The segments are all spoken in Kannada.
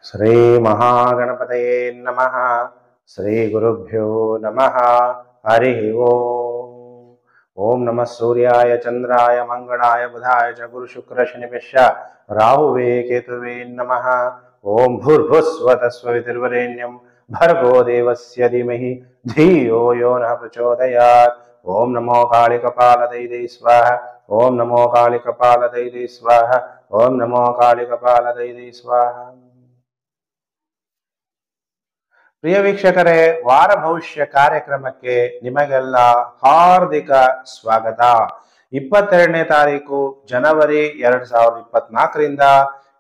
ಶ್ರೀ ಮಹಾಗಣಪತಯೇ ನಮಃ. ಶ್ರೀ ಗುರುಭ್ಯೋ ನಮಃ. ಹರಿ ಓಂ. ಓಂ ನಮಃ ಸೂರ್ಯಾಯ ಚಂದ್ರಾಯ ಮಂಗಳಾಯ ಬುಧಾಯ ಚ ಗುರು ಶುಕ್ರ ಶನಿಭ್ಯಶ್ಚ ರಾಹುವೇ ಕೇತುವೇ ನಮಃ. ಓಂ ಭೂರ್ಭುಸ್ವತಃ ಸ್ವವಿತುರ್ವರೆಣ್ಯಂ ಭರ್ಗೋ ದೇವಸ್ಯ ಧೀಮಹಿ ಧಿಯೋ ಯೋ ನಃ ಪ್ರಚೋದಯಾತ್. ಓಂ ನಮೋ ಕಾಳಿಕಪಾಲದೈದೇ ಸ್ವಾಹ. ಓಂ ನಮೋ ಕಾಳಿಕಪಾಲದೈದೇ ಸ್ವಾಹ. ಓಂ ನಮೋ ಕಾಳಿಕಪಾಲದೈದೇ ಸ್ವಾಹ. ಪ್ರಿಯ ವೀಕ್ಷಕರೇ, ವಾರ ಭವಿಷ್ಯ ಕಾರ್ಯಕ್ರಮಕ್ಕೆ ನಿಮಗೆಲ್ಲ ಹಾರ್ದಿಕ ಸ್ವಾಗತ. 22ನೇ ತಾರೀಕು ಜನವರಿ 2024ರಿಂದ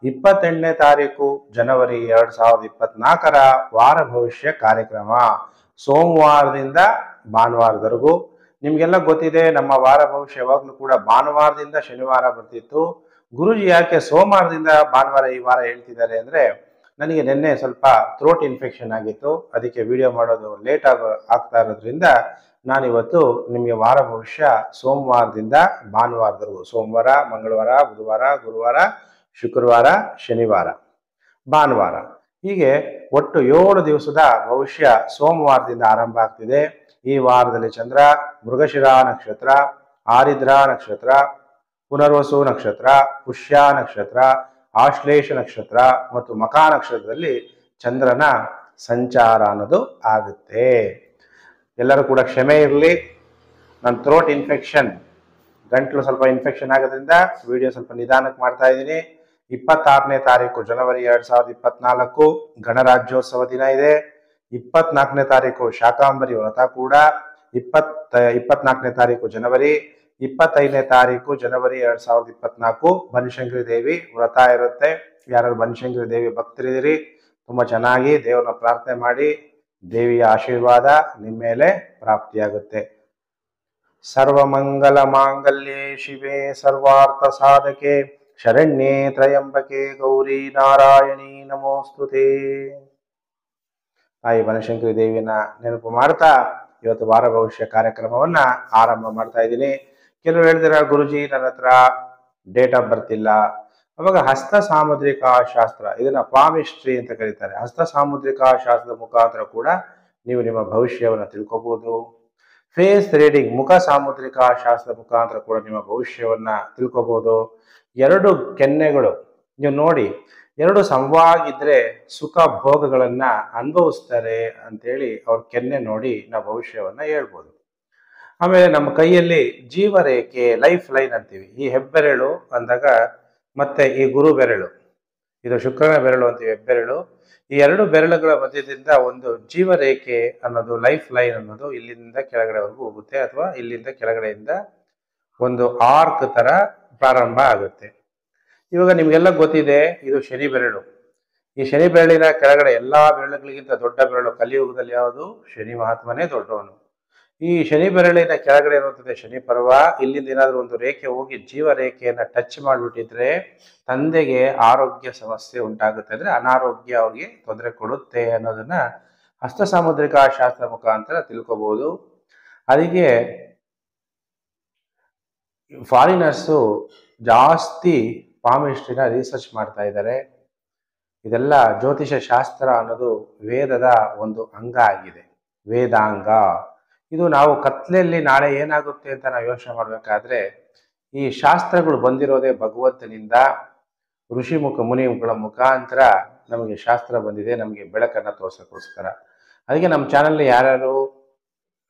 28ನೇ ತಾರೀಕು ಜನವರಿ 2024ರ ವಾರ ಭವಿಷ್ಯ ಕಾರ್ಯಕ್ರಮ ಸೋಮವಾರದಿಂದ ಭಾನುವಾರದವರೆಗೂ. ನಿಮ್ಗೆಲ್ಲ ಗೊತ್ತಿದೆ, ನಮ್ಮ ವಾರ ಭವಿಷ್ಯ ಯಾವಾಗಲೂ ಕೂಡ ಭಾನುವಾರದಿಂದ ಶನಿವಾರ ಬರ್ತಿತ್ತು. ಗುರುಜಿ ಯಾಕೆ ಸೋಮವಾರದಿಂದ ಭಾನುವಾರ ಈ ವಾರ ಹೇಳ್ತಿದ್ದಾರೆ ಅಂದ್ರೆ, ನನಗೆ ನಿನ್ನೆ ಸ್ವಲ್ಪ ಥ್ರೋಟ್ ಇನ್ಫೆಕ್ಷನ್ ಆಗಿತ್ತು. ಅದಕ್ಕೆ ವಿಡಿಯೋ ಮಾಡೋದು ಲೇಟ್ ಆಗ್ತಾ ಇರೋದ್ರಿಂದ ನಾನಿವತ್ತು ನಿಮಗೆ ವಾರ ಭವಿಷ್ಯ ಸೋಮವಾರದಿಂದ ಭಾನುವಾರದವರೆಗೂ, ಸೋಮವಾರ, ಮಂಗಳವಾರ, ಬುಧವಾರ, ಗುರುವಾರ, ಶುಕ್ರವಾರ, ಶನಿವಾರ, ಭಾನುವಾರ, ಹೀಗೆ ಒಟ್ಟು 7 ದಿವಸದ ಭವಿಷ್ಯ ಸೋಮವಾರದಿಂದ ಆರಂಭ ಆಗ್ತಿದೆ. ಈ ವಾರದಲ್ಲಿ ಚಂದ್ರ ಮೃಗಶಿರ ನಕ್ಷತ್ರ, ಆರಿದ್ರ ನಕ್ಷತ್ರ, ಪುನರ್ವಸು ನಕ್ಷತ್ರ, ಪುಷ್ಯ ನಕ್ಷತ್ರ, ಆಶ್ಲೇಷ ನಕ್ಷತ್ರ ಮತ್ತು ಮಕಾ ನಕ್ಷತ್ರದಲ್ಲಿ ಚಂದ್ರನ ಸಂಚಾರ ಅನ್ನೋದು ಆಗುತ್ತೆ. ಎಲ್ಲರೂ ಕೂಡ ಕ್ಷಮೆ ಇರಲಿ. ನನ್ನ ಥ್ರೋಟ್ ಇನ್ಫೆಕ್ಷನ್, ಗಂಟ್ಲು ಸ್ವಲ್ಪ ಇನ್ಫೆಕ್ಷನ್ ಆಗೋದ್ರಿಂದ ವಿಡಿಯೋ ಸ್ವಲ್ಪ ನಿಧಾನಕ್ಕೆ ಮಾಡ್ತಾ ಇದ್ದೀನಿ. 26ನೇ ತಾರೀಕು ಜನವರಿ 2024 ಗಣರಾಜ್ಯೋತ್ಸವ ದಿನ ಇದೆ. 24ನೇ ತಾರೀಕು ಶಾಕಾಂಬರಿ ವ್ರತ ಕೂಡ. 24ನೇ ತಾರೀಕು ಜನವರಿ, 25ನೇ ತಾರೀಕು ಜನವರಿ 2024 ಬನಶಂಕರಿ ದೇವಿ ವ್ರತ ಇರುತ್ತೆ. ಯಾರು ಬನಶಂಕರಿ ದೇವಿ ಭಕ್ತರಿದ್ದೀರಿ, ತುಂಬ ಚೆನ್ನಾಗಿ ದೇವರನ್ನ ಪ್ರಾರ್ಥನೆ ಮಾಡಿ, ದೇವಿಯ ಆಶೀರ್ವಾದ ನಿಮ್ಮ ಮೇಲೆ ಪ್ರಾಪ್ತಿಯಾಗುತ್ತೆ. ಸರ್ವಮಂಗಲ ಮಾಂಗಲ್ಯೆ ಶಿವೆ ಸರ್ವಾರ್ಥ ಸಾಧಕೆ ಶರಣ್ಯೇ ತ್ರಯಂಬಕೆ ಗೌರಿ ನಾರಾಯಣಿ ನಮೋಸ್ತುತೆ. ತಾಯಿ ಬನಶಂಕರಿ ದೇವಿಯನ್ನ ನೆನಪು ಮಾಡ್ತಾ ಇವತ್ತು ವಾರ ಭವಿಷ್ಯ ಕಾರ್ಯಕ್ರಮವನ್ನ ಆರಂಭ ಮಾಡ್ತಾ ಇದ್ದೀನಿ. ಕೆಲವರು ಹೇಳಿದಿರ, ಗುರುಜಿ ನನ್ನ ಹತ್ರ ಡೇಟ್ ಆಫ್ ಬರ್ತ್ ಇಲ್ಲ. ಅವಾಗ ಹಸ್ತ ಸಾಮುದ್ರಿಕಾ ಶಾಸ್ತ್ರ, ಇದನ್ನ ಪಾಮಿಸ್ಟ್ರಿ ಅಂತ ಕರೀತಾರೆ. ಹಸ್ತ ಸಾಮುದ್ರಿಕಾ ಶಾಸ್ತ್ರದ ಮುಖಾಂತರ ಕೂಡ ನೀವು ನಿಮ್ಮ ಭವಿಷ್ಯವನ್ನು ತಿಳ್ಕೊಬಹುದು. ಫೇಸ್ ರೀಡಿಂಗ್, ಮುಖ ಸಾಮುದ್ರಿಕಾ ಶಾಸ್ತ್ರದ ಮುಖಾಂತರ ಕೂಡ ನಿಮ್ಮ ಭವಿಷ್ಯವನ್ನ ತಿಳ್ಕೊಬಹುದು. 2 ಕೆನ್ನೆಗಳು ನೀವು ನೋಡಿ, 2 ಸಮವಾಗಿದ್ರೆ ಸುಖ ಭೋಗಗಳನ್ನ ಅನುಭವಿಸ್ತಾರೆ ಅಂತೇಳಿ ಅವ್ರ ಕೆನ್ನೆ ನೋಡಿ ನಾವು ಭವಿಷ್ಯವನ್ನ ಹೇಳ್ಬೋದು. ಆಮೇಲೆ ನಮ್ಮ ಕೈಯಲ್ಲಿ ಜೀವರೇಖೆ, ಲೈಫ್ ಲೈನ್ ಅಂತೀವಿ. ಈ ಹೆಬ್ಬೆರಳು ಅಂದಾಗ, ಮತ್ತೆ ಈ ಗುರು ಬೆರಳು, ಇದು ಶುಕ್ರನ ಬೆರಳು ಅಂತೀವಿ, ಹೆಬ್ಬೆರಳು. ಈ 2 ಬೆರಳುಗಳ ಮಧ್ಯದಿಂದ ಒಂದು ಜೀವರೇಖೆ ಅನ್ನೋದು, ಲೈಫ್ ಲೈನ್ ಅನ್ನೋದು ಇಲ್ಲಿಂದ ಕೆಳಗಡೆವರೆಗೂ ಹೋಗುತ್ತೆ, ಅಥವಾ ಇಲ್ಲಿಂದ ಕೆಳಗಡೆಯಿಂದ ಒಂದು ಆರ್ಕ್ ತರ ಪ್ರಾರಂಭ ಆಗುತ್ತೆ. ಇವಾಗ ನಿಮ್ಗೆಲ್ಲ ಗೊತ್ತಿದೆ, ಇದು ಶನಿ ಬೆರಳು. ಈ ಶನಿ ಬೆರಳಿನ ಕೆಳಗಡೆ ಎಲ್ಲಾ ಬೆರಳುಗಳಿಗಿಂತ ದೊಡ್ಡ ಬೆರಳು ಕಲಿಯುಗದಲ್ಲಿ ಯಾವುದು? ಶನಿ ಮಹಾತ್ಮನೇ ದೊಡ್ಡವನು. ಈ ಶನಿ ಬೆರಳಿನ ಕೆಳಗಡೆ ಇರುತ್ತದೆ ಶನಿ ಪರ್ವ. ಇಲ್ಲಿಂದ ಏನಾದ್ರೂ ಒಂದು ರೇಖೆ ಹೋಗಿ ಜೀವ ರೇಖೆಯನ್ನ ಟಚ್ ಮಾಡಿಬಿಟ್ಟಿದ್ರೆ ತಂದೆಗೆ ಆರೋಗ್ಯ ಸಮಸ್ಯೆ ಉಂಟಾಗುತ್ತೆ, ಅಂದ್ರೆ ಅನಾರೋಗ್ಯ ಅವ್ರಿಗೆ ತೊಂದರೆ ಕೊಡುತ್ತೆ ಅನ್ನೋದನ್ನ ಹಸ್ತ ಸಾಮುದ್ರಿಕಾ ಶಾಸ್ತ್ರ ಮುಖಾಂತರ ತಿಳ್ಕೊಬಹುದು. ಅದಕ್ಕೆ ಫಾರಿನರ್ಸು ಜಾಸ್ತಿ ಪಾಮಿಸ್ಟ್ರಿನ ರಿಸರ್ಚ್ ಮಾಡ್ತಾ ಇದ್ದಾರೆ. ಇದೆಲ್ಲ ಜ್ಯೋತಿಷ ಶಾಸ್ತ್ರ ಅನ್ನೋದು ವೇದದ ಒಂದು ಅಂಗ ಆಗಿದೆ, ವೇದಾಂಗ. ಇದು ನಾವು ಕತ್ಲೆಯಲ್ಲಿ ನಾಳೆ ಏನಾಗುತ್ತೆ ಅಂತ ನಾವು ಯೋಚನೆ ಮಾಡಬೇಕಾದ್ರೆ, ಈ ಶಾಸ್ತ್ರಗಳು ಬಂದಿರೋದೇ ಭಗವಂತನಿಂದ, ಋಷಿ ಮುನಿಗಳ ಮುಖಾಂತರ ನಮಗೆ ಶಾಸ್ತ್ರ ಬಂದಿದೆ, ನಮಗೆ ಬೆಳಕನ್ನು ತೋರ್ಸೋಕ್ಕೋಸ್ಕರ. ಅದಕ್ಕೆ ನಮ್ಮ ಚಾನಲ್ನ ಯಾರ್ಯಾರು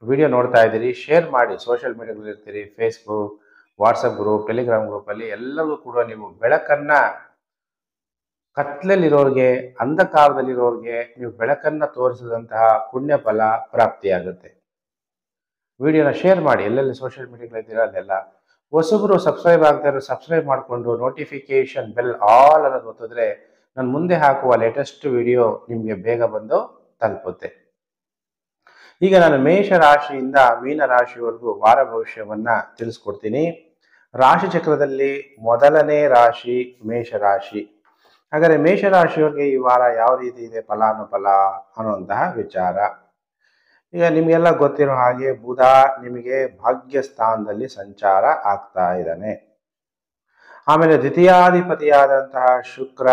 ವಿಡಿಯೋ ನೋಡ್ತಾ ಇದ್ದೀರಿ, ಶೇರ್ ಮಾಡಿ. ಸೋಷಿಯಲ್ ಮೀಡಿಯಾದಲ್ಲಿ ಇರ್ತೀರಿ, ಫೇಸ್ಬುಕ್, ವಾಟ್ಸಪ್ ಗ್ರೂಪ್, ಟೆಲಿಗ್ರಾಮ್ ಗ್ರೂಪಲ್ಲಿ ಎಲ್ಲರಿಗೂ ಕೂಡ ನೀವು ಬೆಳಕನ್ನ, ಕತ್ಲಲ್ಲಿರೋರಿಗೆ, ಅಂಧಕಾರದಲ್ಲಿರೋರಿಗೆ ನೀವು ಬೆಳಕನ್ನ ತೋರಿಸಿದಂತಹ ಪುಣ್ಯ ಫಲ ಪ್ರಾಪ್ತಿಯಾಗುತ್ತೆ. ವಿಡಿಯೋನ ಶೇರ್ ಮಾಡಿ, ಎಲ್ಲೆಲ್ಲಿ ಸೋಷಿಯಲ್ ಮೀಡಿಯಾಗಳಿದ್ದೀರಾ ಅಲ್ಲೆಲ್ಲ. ಹೊಸಬ್ರು ಸಬ್ಸ್ಕ್ರೈಬ್ ಆಗ್ತಾ ಸಬ್ಸ್ಕ್ರೈಬ್ ಮಾಡಿಕೊಂಡು ನೋಟಿಫಿಕೇಶನ್ ಬೆಲ್ ಆಲ್ ಅನ್ನೋದು ಒತ್ತಿದ್ರೆ ನಾನು ಮುಂದೆ ಹಾಕುವ ಲೇಟೆಸ್ಟ್ ವಿಡಿಯೋ ನಿಮಗೆ ಬೇಗ ಬಂದು ತಲುಪುತ್ತೆ. ಈಗ ನಾನು ಮೇಷ ರಾಶಿಯಿಂದ ಮೀನ ರಾಶಿವರೆಗೂ ವಾರ ಭವಿಷ್ಯವನ್ನ ತಿಳಿಸ್ಕೊಡ್ತೀನಿ. ರಾಶಿ ಚಕ್ರದಲ್ಲಿ ಮೊದಲನೇ ರಾಶಿ ಮೇಷ ರಾಶಿ. ಹಾಗಾದ್ರೆ ಮೇಷರಾಶಿಯವರಿಗೆ ಈ ವಾರ ಯಾವ ರೀತಿ ಇದೆ ಫಲಾನುಫಲ ಅನ್ನುವಂತಹ ವಿಚಾರ. ಈಗ ನಿಮಗೆಲ್ಲ ಗೊತ್ತಿರೋ ಹಾಗೆ ಬುಧ ನಿಮಗೆ ಭಾಗ್ಯ ಸ್ಥಾನದಲ್ಲಿ ಸಂಚಾರ ಆಗ್ತಾ ಇದ್ದಾನೆ. ಆಮೇಲೆ ದ್ವಿತೀಯಾಧಿಪತಿಯಾದಂತಹ ಶುಕ್ರ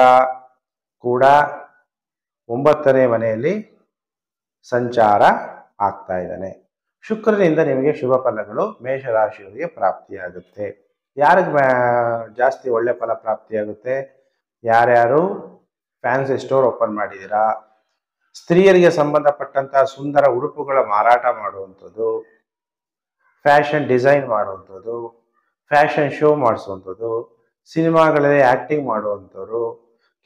ಕೂಡ 9ನೇ ಮನೆಯಲ್ಲಿ ಸಂಚಾರ ಆಗ್ತಾ ಇದ್ದಾನೆ. ಶುಕ್ರನಿಂದ ನಿಮಗೆ ಶುಭ ಫಲಗಳು ಮೇಷರಾಶಿಯವರಿಗೆ ಪ್ರಾಪ್ತಿಯಾಗುತ್ತೆ. ಯಾರಿಗೆ ಜಾಸ್ತಿ ಒಳ್ಳೆ ಫಲ ಪ್ರಾಪ್ತಿಯಾಗುತ್ತೆ? ಯಾರ್ಯಾರು ಫ್ಯಾನ್ಸಿ ಸ್ಟೋರ್ ಓಪನ್ ಮಾಡಿದ್ದೀರಾ, ಸ್ತ್ರೀಯರಿಗೆ ಸಂಬಂಧಪಟ್ಟಂತಹ ಸುಂದರ ಉಡುಪುಗಳ ಮಾರಾಟ ಮಾಡುವಂಥದ್ದು, ಫ್ಯಾಷನ್ ಡಿಸೈನ್ ಮಾಡುವಂಥದ್ದು, ಫ್ಯಾಷನ್ ಶೋ ಮಾಡಿಸುವಂಥದ್ದು, ಸಿನಿಮಾಗಳಲ್ಲಿ ಆ್ಯಕ್ಟಿಂಗ್ ಮಾಡುವಂಥವ್ರು,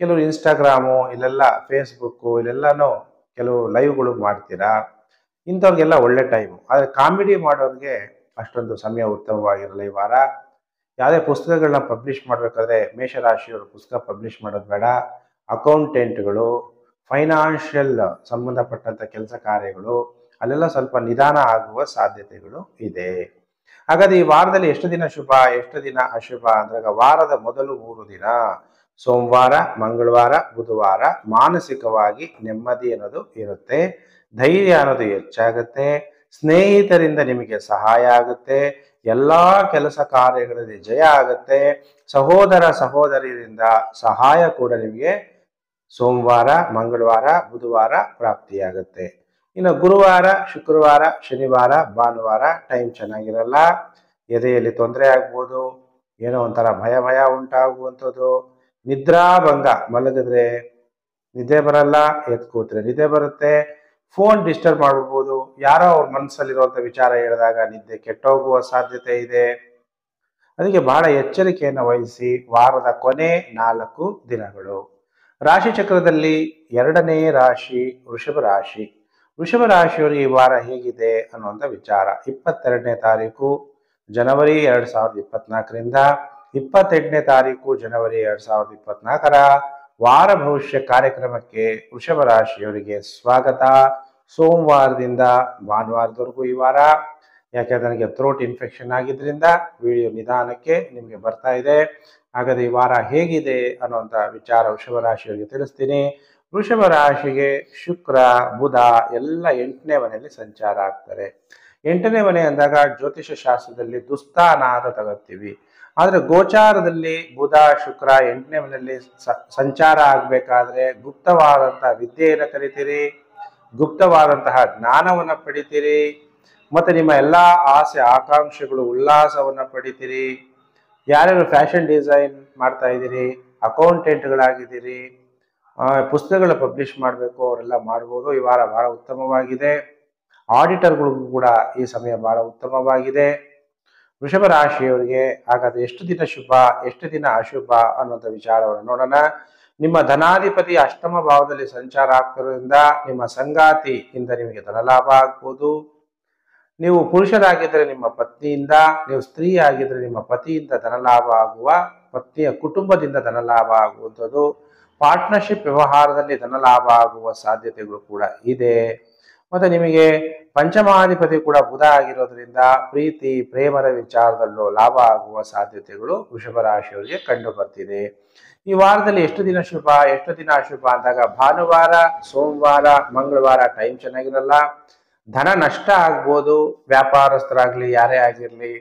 ಕೆಲವರು ಇನ್ಸ್ಟಾಗ್ರಾಮು ಇಲ್ಲೆಲ್ಲ ಫೇಸ್ಬುಕ್ಕು ಇಲ್ಲೆಲ್ಲನೂ ಕೆಲವು ಲೈವ್ಗಳು ಮಾಡ್ತೀರಾ, ಇಂಥವ್ರಿಗೆಲ್ಲ ಒಳ್ಳೆ ಟೈಮು. ಆದರೆ ಕಾಮಿಡಿ ಮಾಡೋರಿಗೆ ಅಷ್ಟೊಂದು ಸಮಯ ಉತ್ತಮವಾಗಿರಲ್ಲ ಈ ವಾರ. ಯಾವುದೇ ಪುಸ್ತಕಗಳನ್ನ ಪಬ್ಲಿಷ್ ಮಾಡಬೇಕಾದ್ರೆ ಮೇಷರಾಶಿಯವರು ಪುಸ್ತಕ ಪಬ್ಲಿಷ್ ಮಾಡೋದು ಬೇಡ. ಅಕೌಂಟೆಂಟ್ಗಳು, ಫೈನಾನ್ಷಿಯಲ್ ಸಂಬಂಧಪಟ್ಟಂಥ ಕೆಲಸ ಕಾರ್ಯಗಳು ಅಲ್ಲೆಲ್ಲ ಸ್ವಲ್ಪ ನಿಧಾನ ಆಗುವ ಸಾಧ್ಯತೆಗಳು ಇದೆ. ಹಾಗಾದ್ರೆ ಈ ವಾರದಲ್ಲಿ ಎಷ್ಟು ದಿನ ಶುಭ, ಎಷ್ಟು ದಿನ ಅಶುಭ ಅಂದಾಗ, ವಾರದ ಮೊದಲು 3 ದಿನ ಸೋಮವಾರ, ಮಂಗಳವಾರ, ಬುಧವಾರ ಮಾನಸಿಕವಾಗಿ ನೆಮ್ಮದಿ ಅನ್ನೋದು ಇರುತ್ತೆ, ಧೈರ್ಯ ಅನ್ನೋದು ಹೆಚ್ಚಾಗುತ್ತೆ, ಸ್ನೇಹಿತರಿಂದ ನಿಮಗೆ ಸಹಾಯ ಆಗುತ್ತೆ, ಎಲ್ಲ ಕೆಲಸ ಕಾರ್ಯಗಳಲ್ಲಿ ಜಯ ಆಗುತ್ತೆ, ಸಹೋದರ ಸಹೋದರಿಯರಿಂದ ಸಹಾಯ ಕೂಡ ನಿಮಗೆ ಸೋಮವಾರ, ಮಂಗಳವಾರ, ಬುಧವಾರ ಪ್ರಾಪ್ತಿಯಾಗುತ್ತೆ. ಇನ್ನು ಗುರುವಾರ, ಶುಕ್ರವಾರ, ಶನಿವಾರ, ಭಾನುವಾರ ಟೈಮ್ ಚೆನ್ನಾಗಿರಲ್ಲ. ಎದೆಯಲ್ಲಿ ತೊಂದರೆ ಆಗ್ಬೋದು, ಏನೋ ಒಂಥರ ಭಯ ಉಂಟಾಗುವಂಥದ್ದು, ನಿದ್ರಾಭಂಗ, ಮಲಗಿದ್ರೆ ನಿದ್ದೆ ಬರಲ್ಲ, ಎದ್ದು ಕೂತ್ರೆ ನಿದ್ದೆ ಬರುತ್ತೆ, ಫೋನ್ ಡಿಸ್ಟರ್ಬ್ ಮಾಡ್ಬೋದು, ಯಾರೋ ಅವ್ರ ಮನಸ್ಸಲ್ಲಿರುವಂಥ ವಿಚಾರ ಹೇಳಿದಾಗ ನಿದ್ದೆ ಕೆಟ್ಟೋಗುವ ಸಾಧ್ಯತೆ ಇದೆ. ಅದಕ್ಕೆ ಬಹಳ ಎಚ್ಚರಿಕೆಯನ್ನು ವಹಿಸಿ. ವಾರದ ಕೊನೆ 4 ದಿನಗಳು. ರಾಶಿ ಚಕ್ರದಲ್ಲಿ 2ನೇ ರಾಶಿ ವೃಷಭ ರಾಶಿ. ವೃಷಭ ರಾಶಿಯವರಿಗೆ ಈ ವಾರ ಹೇಗಿದೆ ಅನ್ನುವಂಥ ವಿಚಾರ. 22ನೇ ತಾರೀಕು ಜನವರಿ 2024ರಿಂದ 28ನೇ ತಾರೀಕು ಜನವರಿ 2024ರ ವಾರ ಭವಿಷ್ಯ ಕಾರ್ಯಕ್ರಮಕ್ಕೆ ವೃಷಭ ರಾಶಿಯವರಿಗೆ ಸ್ವಾಗತ. ಸೋಮವಾರದಿಂದ ಭಾನುವಾರದವರೆಗೂ ಈ ವಾರ. ಯಾಕೆಂದ್ರೆ ನನಗೆ ಥ್ರೋಟ್ ಇನ್ಫೆಕ್ಷನ್ ಆಗಿದ್ರಿಂದ ವಿಡಿಯೋ ನಿಧಾನಕ್ಕೆ ನಿಮಗೆ ಬರ್ತಾ ಇದೆ. ಹಾಗಾದ್ರೆ ಈ ವಾರ ಹೇಗಿದೆ ಅನ್ನುವಂಥ ವಿಚಾರ ವೃಷಭ ರಾಶಿಯವರಿಗೆ ತಿಳಿಸ್ತೀನಿ. ವೃಷಭ ರಾಶಿಗೆ ಶುಕ್ರ, ಬುಧ ಎಲ್ಲ 8ನೇ ಮನೆಯಲ್ಲಿ ಸಂಚಾರ ಆಗ್ತಾರೆ. 8ನೇ ಮನೆ ಅಂದಾಗ ಜ್ಯೋತಿಷ ಶಾಸ್ತ್ರದಲ್ಲಿ ದುಸ್ಥಾನ ಅಂತ ತಗೋತೀವಿ. ಆದರೆ ಗೋಚಾರದಲ್ಲಿ ಬುಧ, ಶುಕ್ರ 8ನೇ ಮನೆಯಲ್ಲಿ ಸಂಚಾರ ಆಗಬೇಕಾದ್ರೆ ಗುಪ್ತವಾದಂತಹ ವಿದ್ಯೆಯನ್ನು ಕಲಿತೀರಿ, ಗುಪ್ತವಾದಂತಹ ಜ್ಞಾನವನ್ನು ಪಡಿತೀರಿ, ಮತ್ತು ನಿಮ್ಮ ಎಲ್ಲ ಆಸೆ ಆಕಾಂಕ್ಷೆಗಳು ಉಲ್ಲಾಸವನ್ನು ಪಡಿತೀರಿ. ಯಾರ್ಯಾರು ಫ್ಯಾಷನ್ ಡಿಸೈನ್ ಮಾಡ್ತಾ ಇದ್ದೀರಿ, ಅಕೌಂಟೆಂಟ್ಗಳಾಗಿದ್ದೀರಿ, ಪುಸ್ತಕಗಳ ಪಬ್ಲಿಷ್ ಮಾಡಬೇಕು, ಅವರೆಲ್ಲ ಮಾಡ್ಬೋದು. ಈ ವಾರ ಬಹಳ ಉತ್ತಮವಾಗಿದೆ. ಆಡಿಟರ್ಗಳಿಗೂ ಕೂಡ ಈ ಸಮಯ ಬಹಳ ಉತ್ತಮವಾಗಿದೆ. ವೃಷಭ ರಾಶಿಯವರಿಗೆ ಹಾಗಾದ್ರೆ ಎಷ್ಟು ದಿನ ಶುಭ, ಎಷ್ಟು ದಿನ ಅಶುಭ ಅನ್ನೋಂಥ ವಿಚಾರವನ್ನು ನೋಡೋಣ. ನಿಮ್ಮ ಧನಾಧಿಪತಿ ಅಷ್ಟಮ ಭಾವದಲ್ಲಿ ಸಂಚಾರ ಆಗ್ತಿರೋದ್ರಿಂದ ನಿಮ್ಮ ಸಂಗಾತಿಯಿಂದ ನಿಮಗೆ ಧನಲಾಭ ಆಗ್ಬೋದು. ನೀವು ಪುರುಷರಾಗಿದ್ದರೆ ನಿಮ್ಮ ಪತ್ನಿಯಿಂದ, ನೀವು ಸ್ತ್ರೀ ಆಗಿದ್ರೆ ನಿಮ್ಮ ಪತಿಯಿಂದ ಧನಲಾಭ ಆಗುವ, ಪತ್ನಿಯ ಕುಟುಂಬದಿಂದ ಧನಲಾಭ ಆಗುವಂಥದ್ದು, ಪಾರ್ಟ್ನರ್ಶಿಪ್ ವ್ಯವಹಾರದಲ್ಲಿ ಧನಲಾಭ ಆಗುವ ಸಾಧ್ಯತೆಗಳು ಕೂಡ ಇದೆ. ಮತ್ತು ನಿಮಗೆ ಪಂಚಮಾಧಿಪತಿ ಕೂಡ ಬುಧ ಆಗಿರೋದ್ರಿಂದ ಪ್ರೀತಿ ಪ್ರೇಮದ ವಿಚಾರದಲ್ಲೂ ಲಾಭ ಆಗುವ ಸಾಧ್ಯತೆಗಳು ವೃಷಭ ರಾಶಿಯವರಿಗೆ ಕಂಡು ಬರ್ತಿದೆ. ಈ ವಾರದಲ್ಲಿ ಎಷ್ಟು ದಿನ ಶುಭ, ಎಷ್ಟು ದಿನ ಅಶುಭ ಅಂದಾಗ, ಭಾನುವಾರ, ಸೋಮವಾರ, ಮಂಗಳವಾರ ಟೈಮ್ ಚೆನ್ನಾಗಿರಲ್ಲ, ಧನ ನಷ್ಟ ಆಗ್ಬೋದು. ವ್ಯಾಪಾರಸ್ಥರಾಗ್ಲಿ ಯಾರೇ ಆಗಿರಲಿ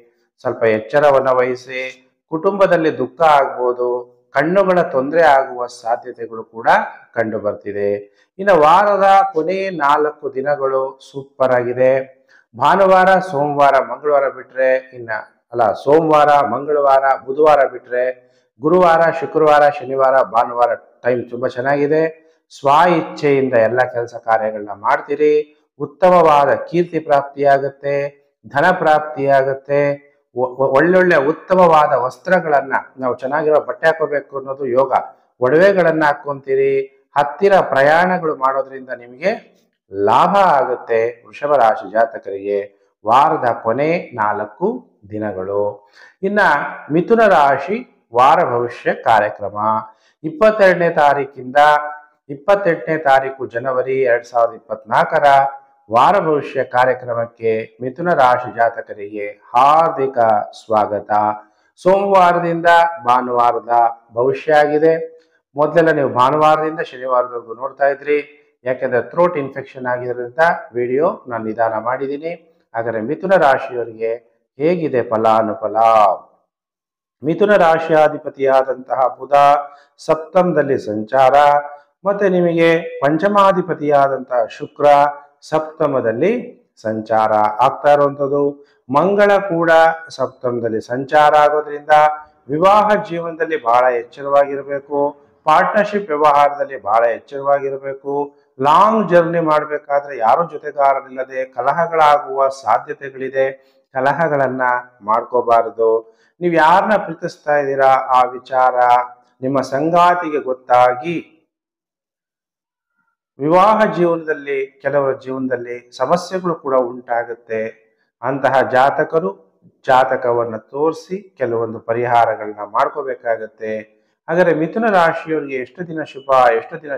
ಸ್ವಲ್ಪ ಎಚ್ಚರವನ್ನು ವಹಿಸಿ. ಕುಟುಂಬದಲ್ಲಿ ದುಃಖ ಆಗ್ಬೋದು, ಕಣ್ಣುಗಳ ತೊಂದರೆ ಆಗುವ ಸಾಧ್ಯತೆಗಳು ಕೂಡ ಕಂಡು ಬರ್ತಿದೆ. ಇನ್ನು ವಾರದ ಕೊನೆ 4 ದಿನಗಳು ಸೂಪರ್ ಆಗಿದೆ. ಭಾನುವಾರ, ಸೋಮವಾರ, ಮಂಗಳವಾರ ಬಿಟ್ರೆ ಸೋಮವಾರ, ಮಂಗಳವಾರ, ಬುಧವಾರ ಬಿಟ್ರೆ ಗುರುವಾರ, ಶುಕ್ರವಾರ, ಶನಿವಾರ, ಭಾನುವಾರ ಟೈಮ್ ತುಂಬ ಚೆನ್ನಾಗಿದೆ. ಸ್ವ ಇಚ್ಛೆಯಿಂದ ಎಲ್ಲ ಕೆಲಸ ಕಾರ್ಯಗಳನ್ನ ಮಾಡ್ತೀರಿ. ಉತ್ತಮವಾದ ಕೀರ್ತಿ ಪ್ರಾಪ್ತಿಯಾಗುತ್ತೆ, ಧನ ಪ್ರಾಪ್ತಿಯಾಗುತ್ತೆ, ಒಳ್ಳೊಳ್ಳೆ ಉತ್ತಮವಾದ ವಸ್ತ್ರಗಳನ್ನ, ನಾವು ಚೆನ್ನಾಗಿರೋ ಬಟ್ಟೆ ಹಾಕೋಬೇಕು ಅನ್ನೋದು ಯೋಗ, ಒಡವೆಗಳನ್ನ ಹಾಕೊಂತೀರಿ. ಹತ್ತಿರ ಪ್ರಯಾಣಗಳು ಮಾಡೋದ್ರಿಂದ ನಿಮಗೆ ಲಾಭ ಆಗುತ್ತೆ. ವೃಷಭ ರಾಶಿ ಜಾತಕರಿಗೆ ವಾರದ ಕೊನೆ 4 ದಿನಗಳು. ಇನ್ನ ಮಿಥುನ ರಾಶಿ ವಾರ ಭವಿಷ್ಯ ಕಾರ್ಯಕ್ರಮ 22ನೇ ತಾರೀಕಿಂದ 28ನೇ ತಾರೀಕು ಜನವರಿ 2024ರ ವಾರ ಭವಿಷ್ಯ ಕಾರ್ಯಕ್ರಮಕ್ಕೆ ಮಿಥುನ ರಾಶಿ ಜಾತಕರಿಗೆ ಹಾರ್ದಿಕ ಸ್ವಾಗತ. ಸೋಮವಾರದಿಂದ ಭಾನುವಾರದ ಭವಿಷ್ಯ ಆಗಿದೆ. ಮೊದಲೆಲ್ಲ ನೀವು ಭಾನುವಾರದಿಂದ ಶನಿವಾರದವರೆಗೂ ನೋಡ್ತಾ ಇದ್ರಿ. ಯಾಕೆಂದ್ರೆ ಥ್ರೋಟ್ ಇನ್ಫೆಕ್ಷನ್ ಆಗಿರೋದ್ರಿಂದ ವಿಡಿಯೋ ನಾನು ನಿಧಾನ ಮಾಡಿದ್ದೀನಿ. ಹಾಗಾದ್ರೆ ಮಿಥುನ ರಾಶಿಯವರಿಗೆ ಹೇಗಿದೆ ಫಲಾನುಫಲ? ಮಿಥುನ ರಾಶಿಯಾಧಿಪತಿಯಾದಂತಹ ಬುಧ ಸಪ್ತಮದಲ್ಲಿ ಸಂಚಾರ, ಮತ್ತೆ ನಿಮಗೆ ಪಂಚಮಾಧಿಪತಿಯಾದಂತಹ ಶುಕ್ರ ಸಪ್ತಮದಲ್ಲಿ ಸಂಚಾರ ಆಗ್ತಾ ಇರುವಂಥದ್ದು. ಮಂಗಳ ಕೂಡ ಸಪ್ತಮದಲ್ಲಿ ಸಂಚಾರ ಆಗೋದ್ರಿಂದ ವಿವಾಹ ಜೀವನದಲ್ಲಿ ಬಹಳ ಎಚ್ಚರವಾಗಿರಬೇಕು. ಪಾರ್ಟ್ನರ್ಶಿಪ್ ವ್ಯವಹಾರದಲ್ಲಿ ಬಹಳ ಎಚ್ಚರವಾಗಿರಬೇಕು. ಲಾಂಗ್ ಜರ್ನಿ ಮಾಡಬೇಕಾದ್ರೆ ಯಾರು ಜೊತೆಗಾರರಿಲ್ಲದೆ ಕಲಹಗಳಾಗುವ ಸಾಧ್ಯತೆಗಳಿದೆ. ಕಲಹಗಳನ್ನ ಮಾಡ್ಕೋಬಾರದು. ನೀವು ಯಾರನ್ನ ಪ್ರೀತಿಸ್ತಾ ಇದ್ದೀರಾ ಆ ವಿಚಾರ ನಿಮ್ಮ ಸಂಗಾತಿಗೆ ಗೊತ್ತಾಗಿ ವಿವಾಹ ಜೀವನದಲ್ಲಿ ಕೆಲವರ ಜೀವನದಲ್ಲಿ ಸಮಸ್ಯೆಗಳು ಕೂಡ ಉಂಟಾಗುತ್ತೆ. ಅಂತಹ ಜಾತಕರು ಜಾತಕವನ್ನು ತೋರಿಸಿ ಕೆಲವೊಂದು ಪರಿಹಾರಗಳನ್ನ ಮಾಡ್ಕೋಬೇಕಾಗತ್ತೆ. ಹಾಗಾದ್ರೆ ಮಿಥುನ ರಾಶಿಯವರಿಗೆ ಎಷ್ಟು ದಿನ ಶುಭ ಎಷ್ಟು ದಿನ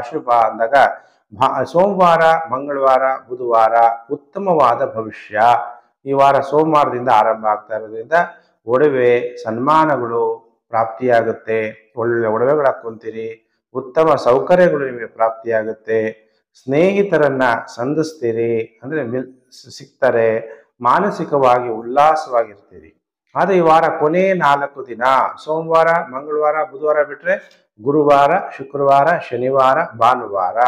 ಅಶುಭ ಅಂದಾಗ ಸೋಮವಾರ ಮಂಗಳವಾರ ಬುಧವಾರ ಉತ್ತಮವಾದ ಭವಿಷ್ಯ. ಈ ವಾರ ಸೋಮವಾರದಿಂದ ಆರಂಭ ಆಗ್ತಾ ಇರೋದ್ರಿಂದ ಒಡವೆ ಸನ್ಮಾನಗಳು ಪ್ರಾಪ್ತಿಯಾಗುತ್ತೆ. ಒಳ್ಳೆ ಒಡವೆಗಳು ಹಾಕೊಂತೀರಿ. ಉತ್ತಮ ಸೌಕರ್ಯಗಳು ನಿಮಗೆ ಪ್ರಾಪ್ತಿಯಾಗುತ್ತೆ. ಸ್ನೇಹಿತರನ್ನ ಸಂಧಿಸ್ತೀರಿ, ಅಂದ್ರೆ ಸಿಗ್ತಾರೆ. ಮಾನಸಿಕವಾಗಿ ಉಲ್ಲಾಸವಾಗಿರ್ತೀರಿ. ಆದರೆ ಈ ವಾರ ಕೊನೆ 4 ದಿನ ಸೋಮವಾರ ಮಂಗಳವಾರ ಬುಧವಾರ ಬಿಟ್ರೆ ಗುರುವಾರ ಶುಕ್ರವಾರ ಶನಿವಾರ ಭಾನುವಾರ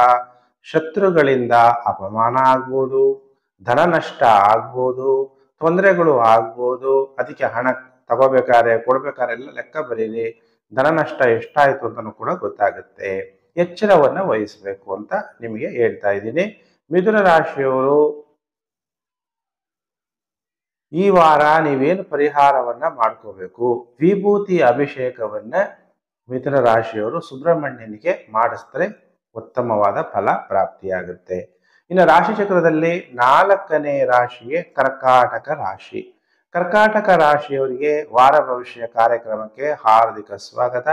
ಶತ್ರುಗಳಿಂದ ಅಪಮಾನ ಆಗ್ಬೋದು, ಧನ ನಷ್ಟ ಆಗ್ಬೋದು, ತೊಂದರೆಗಳು ಆಗ್ಬೋದು. ಅದಕ್ಕೆ ಹಣ ತಗೋಬೇಕಾದ್ರೆ ಕೊಡ್ಬೇಕಾದ್ರೆ ಎಲ್ಲ ಲೆಕ್ಕ ಬರೀರಿ. ಧನ ನಷ್ಟ ಎಷ್ಟಾಯ್ತು ಅಂತಲೂ ಕೂಡ ಗೊತ್ತಾಗುತ್ತೆ. ಎಚ್ಚರವನ್ನ ವಹಿಸಬೇಕು ಅಂತ ನಿಮಗೆ ಹೇಳ್ತಾ ಇದ್ದೀನಿ. ಮಿಥುನ ರಾಶಿಯವರು ಈ ವಾರ ನೀವೇನು ಪರಿಹಾರವನ್ನ ಮಾಡ್ಕೋಬೇಕು, ವಿಭೂತಿ ಅಭಿಷೇಕವನ್ನ ಮಿಥುನ ರಾಶಿಯವರು ಸುಬ್ರಹ್ಮಣ್ಯನಿಗೆ ಮಾಡಿಸಿದ್ರೆ ಉತ್ತಮವಾದ ಫಲ ಪ್ರಾಪ್ತಿಯಾಗುತ್ತೆ. ಇನ್ನು ರಾಶಿ ಚಕ್ರದಲ್ಲಿ 4ನೇ ರಾಶಿಯೇ ಕರ್ಕಾಟಕ ರಾಶಿ. ಕರ್ಕಾಟಕ ರಾಶಿಯವರಿಗೆ ವಾರ ಭವಿಷ್ಯ ಕಾರ್ಯಕ್ರಮಕ್ಕೆ ಹಾರ್ದಿಕ ಸ್ವಾಗತ.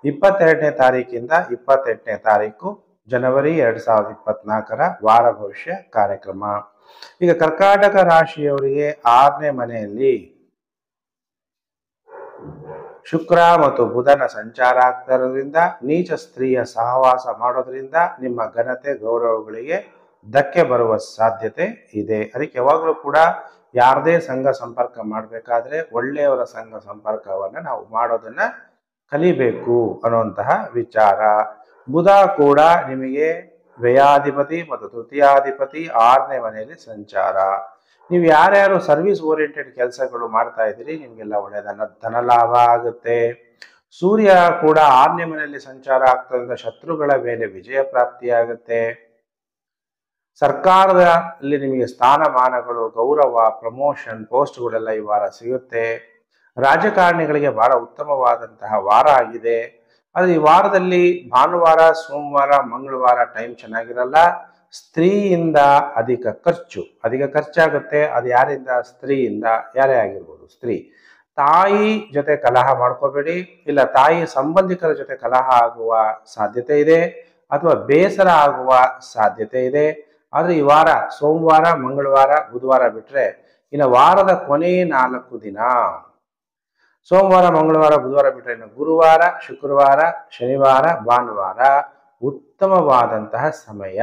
22ನೇ ತಾರೀಕಿಂದ 28ನೇ ತಾರೀಕು ಜನವರಿ 2024 ವಾರ ಭವಿಷ್ಯ ಕಾರ್ಯಕ್ರಮ. ಈಗ ಕರ್ಕಾಟಕ ರಾಶಿಯವರಿಗೆ 6ನೇ ಮನೆಯಲ್ಲಿ ಶುಕ್ರ ಮತ್ತು ಬುಧನ ಸಂಚಾರ ಆಗ್ತಾ ಇರೋದ್ರಿಂದ ನೀಚ ಸ್ತ್ರೀಯ ಸಹವಾಸ ಮಾಡೋದ್ರಿಂದ ನಿಮ್ಮ ಘನತೆ ಗೌರವಗಳಿಗೆ ಧಕ್ಕೆ ಬರುವ ಸಾಧ್ಯತೆ ಇದೆ. ಅದಕ್ಕೆ ಯಾವಾಗಲೂ ಕೂಡ ಯಾರದೇ ಸಂಘ ಸಂಪರ್ಕ ಮಾಡಬೇಕಾದ್ರೆ ಒಳ್ಳೆಯವರ ಸಂಘ ಸಂಪರ್ಕವನ್ನ ನಾವು ಮಾಡೋದನ್ನ ಕಲಿಬೇಕು ಅನ್ನುವಂತಹ ವಿಚಾರ. ಬುಧ ಕೂಡ ನಿಮಗೆ ವ್ಯಯಾಧಿಪತಿ ಮತ್ತು ತೃತೀಯಾಧಿಪತಿ 6ನೇ ಮನೆಯಲ್ಲಿ ಸಂಚಾರ. ನೀವು ಯಾರ್ಯಾರು ಸರ್ವಿಸ್ ಓರಿಯೆಂಟೆಡ್ ಕೆಲಸಗಳು ಮಾಡ್ತಾ ಇದ್ದೀರಿ ನಿಮ್ಗೆಲ್ಲ ಒಳ್ಳೆ ಧನ ಲಾಭ ಆಗುತ್ತೆ. ಸೂರ್ಯ ಕೂಡ 6ನೇ ಮನೆಯಲ್ಲಿ ಸಂಚಾರ ಆಗ್ತದ್ರಿಂದ ಶತ್ರುಗಳ ಮೇಲೆ ವಿಜಯ ಪ್ರಾಪ್ತಿಯಾಗುತ್ತೆ. ಸರ್ಕಾರದಲ್ಲಿ ನಿಮಗೆ ಸ್ಥಾನಮಾನಗಳು ಗೌರವ ಪ್ರಮೋಷನ್ ಪೋಸ್ಟ್ಗಳೆಲ್ಲ ಈ ವಾರ ಸಿಗುತ್ತೆ. ರಾಜಕಾರಣಿಗಳಿಗೆ ಬಹಳ ಉತ್ತಮವಾದಂತಹ ವಾರ ಆಗಿದೆ. ಆದರೆ ಈ ವಾರದಲ್ಲಿ ಭಾನುವಾರ ಸೋಮವಾರ ಮಂಗಳವಾರ ಟೈಮ್ ಚೆನ್ನಾಗಿರಲ್ಲ. ಸ್ತ್ರೀಯಿಂದ ಅಧಿಕ ಖರ್ಚಾಗುತ್ತೆ. ಅದು ಯಾರಿಂದ? ಸ್ತ್ರೀಯಿಂದ. ಯಾರೇ ಆಗಿರ್ಬೋದು ಸ್ತ್ರೀ. ತಾಯಿ ಜೊತೆ ಕಲಹ ಮಾಡ್ಕೋಬೇಡಿ. ಇಲ್ಲ ತಾಯಿ ಸಂಬಂಧಿಕರ ಜೊತೆ ಕಲಹ ಆಗುವ ಸಾಧ್ಯತೆ ಇದೆ ಅಥವಾ ಬೇಸರ ಆಗುವ ಸಾಧ್ಯತೆ ಇದೆ. ಆದ್ರೆ ಈ ವಾರ ಸೋಮವಾರ ಮಂಗಳವಾರ ಬುಧವಾರ ಬಿಟ್ರೆ ಇನ್ನು ವಾರದ ಕೊನೆ 4 ದಿನ ಸೋಮವಾರ ಮಂಗಳವಾರ ಬುಧವಾರ ಬಿಟ್ರೆ ಇನ್ನು ಗುರುವಾರ ಶುಕ್ರವಾರ ಶನಿವಾರ ಭಾನುವಾರ ಉತ್ತಮವಾದಂತಹ ಸಮಯ.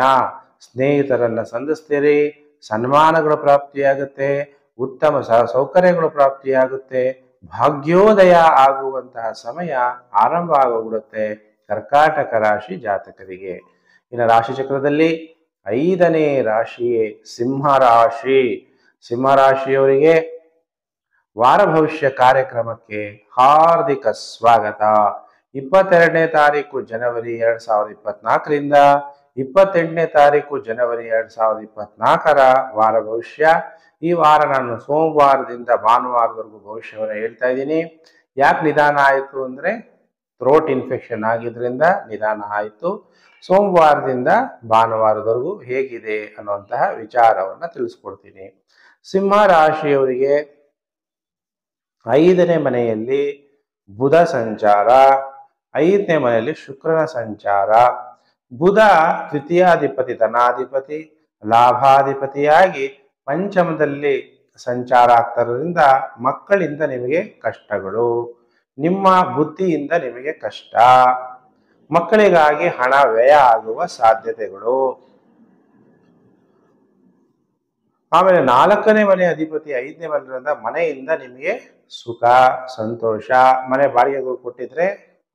ಸ್ನೇಹಿತರನ್ನ ಸಂಧಿಸ್ತೀರಿ, ಸನ್ಮಾನಗಳು ಪ್ರಾಪ್ತಿಯಾಗುತ್ತೆ, ಉತ್ತಮ ಸೌಕರ್ಯಗಳು ಪ್ರಾಪ್ತಿಯಾಗುತ್ತೆ, ಭಾಗ್ಯೋದಯ ಆಗುವಂತಹ ಸಮಯ ಆರಂಭ ಆಗೋಗ್ಬಿಡುತ್ತೆ ಕರ್ಕಾಟಕ ರಾಶಿ ಜಾತಕರಿಗೆ. ಇನ್ನು ರಾಶಿ ಚಕ್ರದಲ್ಲಿ 5ನೇ ರಾಶಿಯೇ ಸಿಂಹರಾಶಿ. ಸಿಂಹರಾಶಿಯವರಿಗೆ ವಾರ ಭವಿಷ್ಯ ಕಾರ್ಯಕ್ರಮಕ್ಕೆ ಹಾರ್ದಿಕ ಸ್ವಾಗತ. 22ನೇ ತಾರೀಕು ಜನವರಿ 2024ರಿಂದ 28ನೇ ತಾರೀಕು ಜನವರಿ 2024 ವಾರ ಭವಿಷ್ಯ. ಈ ವಾರ ನಾನು ಸೋಮವಾರದಿಂದ ಭಾನುವಾರದವರೆಗೂ ಭವಿಷ್ಯವನ್ನು ಹೇಳ್ತಾ ಇದ್ದೀನಿ. ಯಾಕೆ ನಿಧಾನ ಆಯಿತು ಅಂದ್ರೆ ಥ್ರೋಟ್ ಇನ್ಫೆಕ್ಷನ್ ಆಗಿದ್ರಿಂದ ನಿಧಾನ ಆಯಿತು. ಸೋಮವಾರದಿಂದ ಭಾನುವಾರದವರೆಗೂ ಹೇಗಿದೆ ಅನ್ನುವಂತಹ ವಿಚಾರವನ್ನ ತಿಳಿಸ್ಕೊಡ್ತೀನಿ. ಸಿಂಹ ರಾಶಿಯವರಿಗೆ 5ನೇ ಮನೆಯಲ್ಲಿ ಬುಧ ಸಂಚಾರ, 5ನೇ ಮನೆಯಲ್ಲಿ ಶುಕ್ರನ ಸಂಚಾರ. ಬುಧ ದ್ವಿತೀಯಾಧಿಪತಿ ಧನಾಧಿಪತಿ ಲಾಭಾಧಿಪತಿಯಾಗಿ ಪಂಚಮದಲ್ಲಿ ಸಂಚಾರ ಆಗ್ತಾ ಇರೋದ್ರಿಂದ ಮಕ್ಕಳಿಂದ ನಿಮಗೆ ಕಷ್ಟಗಳು, ನಿಮ್ಮ ಬುದ್ಧಿಯಿಂದ ನಿಮಗೆ ಕಷ್ಟ, ಮಕ್ಕಳಿಗಾಗಿ ಹಣ ವ್ಯಯ ಆಗುವ ಸಾಧ್ಯತೆಗಳು. ಆಮೇಲೆ 4ನೇ ಮನೆ ಅಧಿಪತಿ 5ನೇ ಮನೆಯಿಂದ ಮನೆಯಿಂದ ನಿಮಗೆ ಸುಖ ಸಂತೋಷ. ಮನೆ ಬಾಡಿಗೆಗಳು ಕೊಟ್ಟಿದ್ರೆ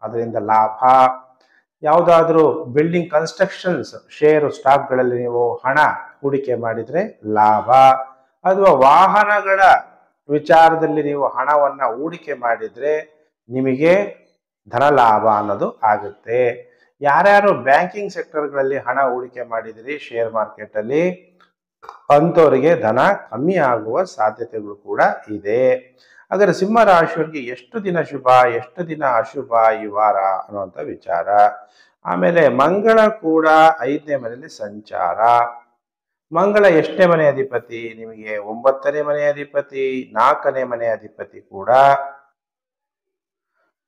ಅದರಿಂದ ಲಾಭ. ಯಾವುದಾದ್ರೂ ಬಿಲ್ಡಿಂಗ್ ಕನ್ಸ್ಟ್ರಕ್ಷನ್ಸ್ ಶೇರು ಸ್ಟಾಕ್ಗಳಲ್ಲಿ ನೀವು ಹಣ ಹೂಡಿಕೆ ಮಾಡಿದರೆ ಲಾಭ, ಅಥವಾ ವಾಹನಗಳ ವಿಚಾರದಲ್ಲಿ ನೀವು ಹಣವನ್ನ ಹೂಡಿಕೆ ಮಾಡಿದ್ರೆ ನಿಮಗೆ ಧನ ಲಾಭ ಅನ್ನೋದು ಆಗುತ್ತೆ. ಯಾರ್ಯಾರು ಬ್ಯಾಂಕಿಂಗ್ ಸೆಕ್ಟರ್ಗಳಲ್ಲಿ ಹಣ ಹೂಡಿಕೆ ಮಾಡಿದಿರಿ ಶೇರ್ ಮಾರ್ಕೆಟ್ ಅಲ್ಲಿ, ಅಂಥವರಿಗೆ ಧನ ಕಮ್ಮಿ ಆಗುವ ಸಾಧ್ಯತೆಗಳು ಕೂಡ ಇದೆ. ಹಾಗಾದ್ರೆ ಸಿಂಹ ರಾಶಿಯವರಿಗೆ ಎಷ್ಟು ದಿನ ಶುಭ ಎಷ್ಟು ದಿನ ಅಶುಭ ಈ ವಾರ ಅನ್ನುವಂಥ ವಿಚಾರ. ಆಮೇಲೆ ಮಂಗಳ ಕೂಡ 5ನೇ ಮನೆಯಲ್ಲಿ ಸಂಚಾರ. ಮಂಗಳ ಎಷ್ಟನೇ ಮನೆ ಅಧಿಪತಿ? ನಿಮಗೆ 9ನೇ ಮನೆ ಅಧಿಪತಿ, 4ನೇ ಮನೆ ಅಧಿಪತಿ ಕೂಡ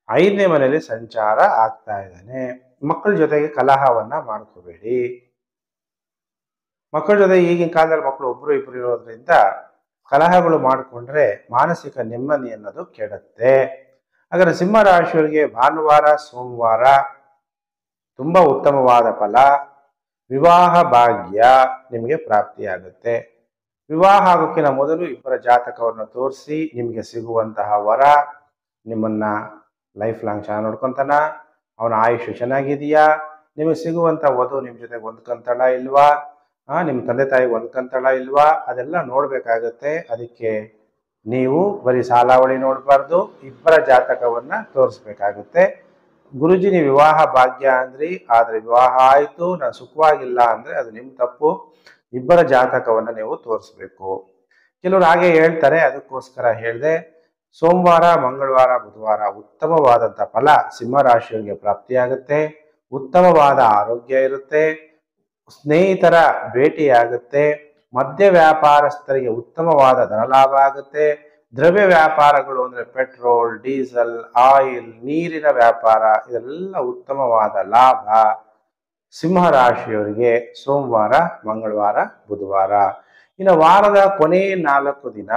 5ನೇ ಮನೆಯಲ್ಲಿ ಸಂಚಾರ ಆಗ್ತಾ ಇದ್ದಾನೆ. ಮಕ್ಕಳ ಜೊತೆಗೆ ಕಲಹವನ್ನ ಮಾಡ್ಕೋಬೇಡಿ. ಮಕ್ಕಳ ಜೊತೆ ಈಗಿನ ಕಾಲದಲ್ಲಿ ಮಕ್ಕಳು ಒಬ್ರು ಇಬ್ರು ಇರೋದ್ರಿಂದ ಕಲಹಗಳು ಮಾಡಿಕೊಂಡ್ರೆ ಮಾನಸಿಕ ನೆಮ್ಮದಿ ಅನ್ನೋದು ಕೆಡುತ್ತೆ. ಹಾಗಾದ್ರೆ ಸಿಂಹ ರಾಶಿಯವರಿಗೆ ಭಾನುವಾರ ಸೋಮವಾರ ತುಂಬಾ ಉತ್ತಮವಾದ ಫಲ. ವಿವಾಹ ಭಾಗ್ಯ ನಿಮಗೆ ಪ್ರಾಪ್ತಿಯಾಗುತ್ತೆ. ವಿವಾಹ ಆಗೋಕ್ಕಿಂತ ಮೊದಲು ಇಬ್ಬರ ಜಾತಕವನ್ನು ತೋರಿಸಿ ನಿಮಗೆ ಸಿಗುವಂತಹ ವರ ನಿಮ್ಮನ್ನ ಲೈಫ್ ಲಾಂಗ್ ಚೆನ್ನಾಗಿ ನೋಡ್ಕೊಂತಾನ, ಅವನ ಆಯುಷ್ಯ ಚೆನ್ನಾಗಿದೆಯಾ, ನಿಮಗೆ ಸಿಗುವಂತ ವಧು ನಿಮ್ಮ ಜೊತೆಗೆ ಹೊಂದ್ಕೊಂತಾಳ ಇಲ್ವಾ, ನಿಮ್ಮ ತಂದೆ ತಾಯಿಗೆ ಹೊಂದ್ಕೊಂತಾಳ ಇಲ್ವಾ, ಅದೆಲ್ಲ ನೋಡ್ಬೇಕಾಗತ್ತೆ. ಅದಕ್ಕೆ ನೀವು ಬರೀ ಸಾಲಾವಳಿ ನೋಡಬಾರ್ದು, ಇಬ್ಬರ ಜಾತಕವನ್ನ ತೋರಿಸ್ಬೇಕಾಗುತ್ತೆ. ಗುರುಜಿ ನೀವು ವಿವಾಹ ಭಾಗ್ಯ ಅಂದ್ರಿ, ಆದ್ರೆ ವಿವಾಹ ಆಯ್ತು ನಾನು ಸುಖವಾಗಿಲ್ಲ ಅಂದ್ರೆ ಅದು ನಿಮ್ ತಪ್ಪು. ಇಬ್ಬರ ಜಾತಕವನ್ನ ನೀವು ತೋರಿಸ್ಬೇಕು. ಕೆಲವರು ಹಾಗೆ ಹೇಳ್ತಾರೆ, ಅದಕ್ಕೋಸ್ಕರ ಹೇಳಿದೆ. ಸೋಮವಾರ ಮಂಗಳವಾರ ಬುಧವಾರ ಉತ್ತಮವಾದಂಥ ಫಲ ಸಿಂಹ ರಾಶಿಯವರಿಗೆ ಪ್ರಾಪ್ತಿಯಾಗುತ್ತೆ. ಉತ್ತಮವಾದ ಆರೋಗ್ಯ ಇರುತ್ತೆ, ಸ್ನೇಹಿತರ ಭೇಟಿಯಾಗುತ್ತೆ, ಮದ್ಯ ವ್ಯಾಪಾರಸ್ಥರಿಗೆ ಉತ್ತಮವಾದ ಧನಲಾಭ ಆಗುತ್ತೆ. ದ್ರವ್ಯ ವ್ಯಾಪಾರಗಳು ಅಂದ್ರೆ ಪೆಟ್ರೋಲ್, ಡೀಸೆಲ್, ಆಯಿಲ್, ನೀರಿನ ವ್ಯಾಪಾರ ಇದೆಲ್ಲ ಉತ್ತಮವಾದ ಲಾಭ ಸಿಂಹ ರಾಶಿಯವರಿಗೆ ಸೋಮವಾರ ಮಂಗಳವಾರ ಬುಧವಾರ. ಇನ್ನು ವಾರದ ಕೊನೆ 4 ದಿನ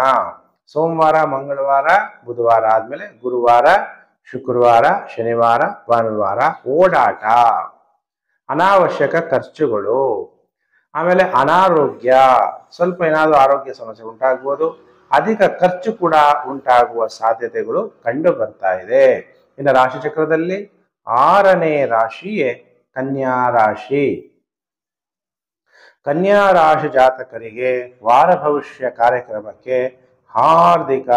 ಸೋಮವಾರ ಮಂಗಳವಾರ ಬುಧವಾರ ಆದ್ಮೇಲೆ ಗುರುವಾರ ಶುಕ್ರವಾರ ಶನಿವಾರ ಭಾನುವಾರ ಓಡಾಟ, ಅನಾವಶ್ಯಕ ಖರ್ಚುಗಳು, ಆಮೇಲೆ ಅನಾರೋಗ್ಯ, ಸ್ವಲ್ಪ ಏನಾದರೂ ಆರೋಗ್ಯ ಸಮಸ್ಯೆ ಉಂಟಾಗ್ಬೋದು, ಅಧಿಕ ಖರ್ಚು ಕೂಡ ಉಂಟಾಗುವ ಸಾಧ್ಯತೆಗಳು ಕಂಡು ಬರ್ತಾ ಇದೆ. ಇನ್ನು ರಾಶಿ ಚಕ್ರದಲ್ಲಿ 6ನೇ ರಾಶಿಯೇ ಕನ್ಯಾ ರಾಶಿ. ಕನ್ಯಾ ರಾಶಿ ಜಾತಕರಿಗೆ ವಾರ ಭವಿಷ್ಯ ಕಾರ್ಯಕ್ರಮಕ್ಕೆ ಹಾರ್ದಿಕ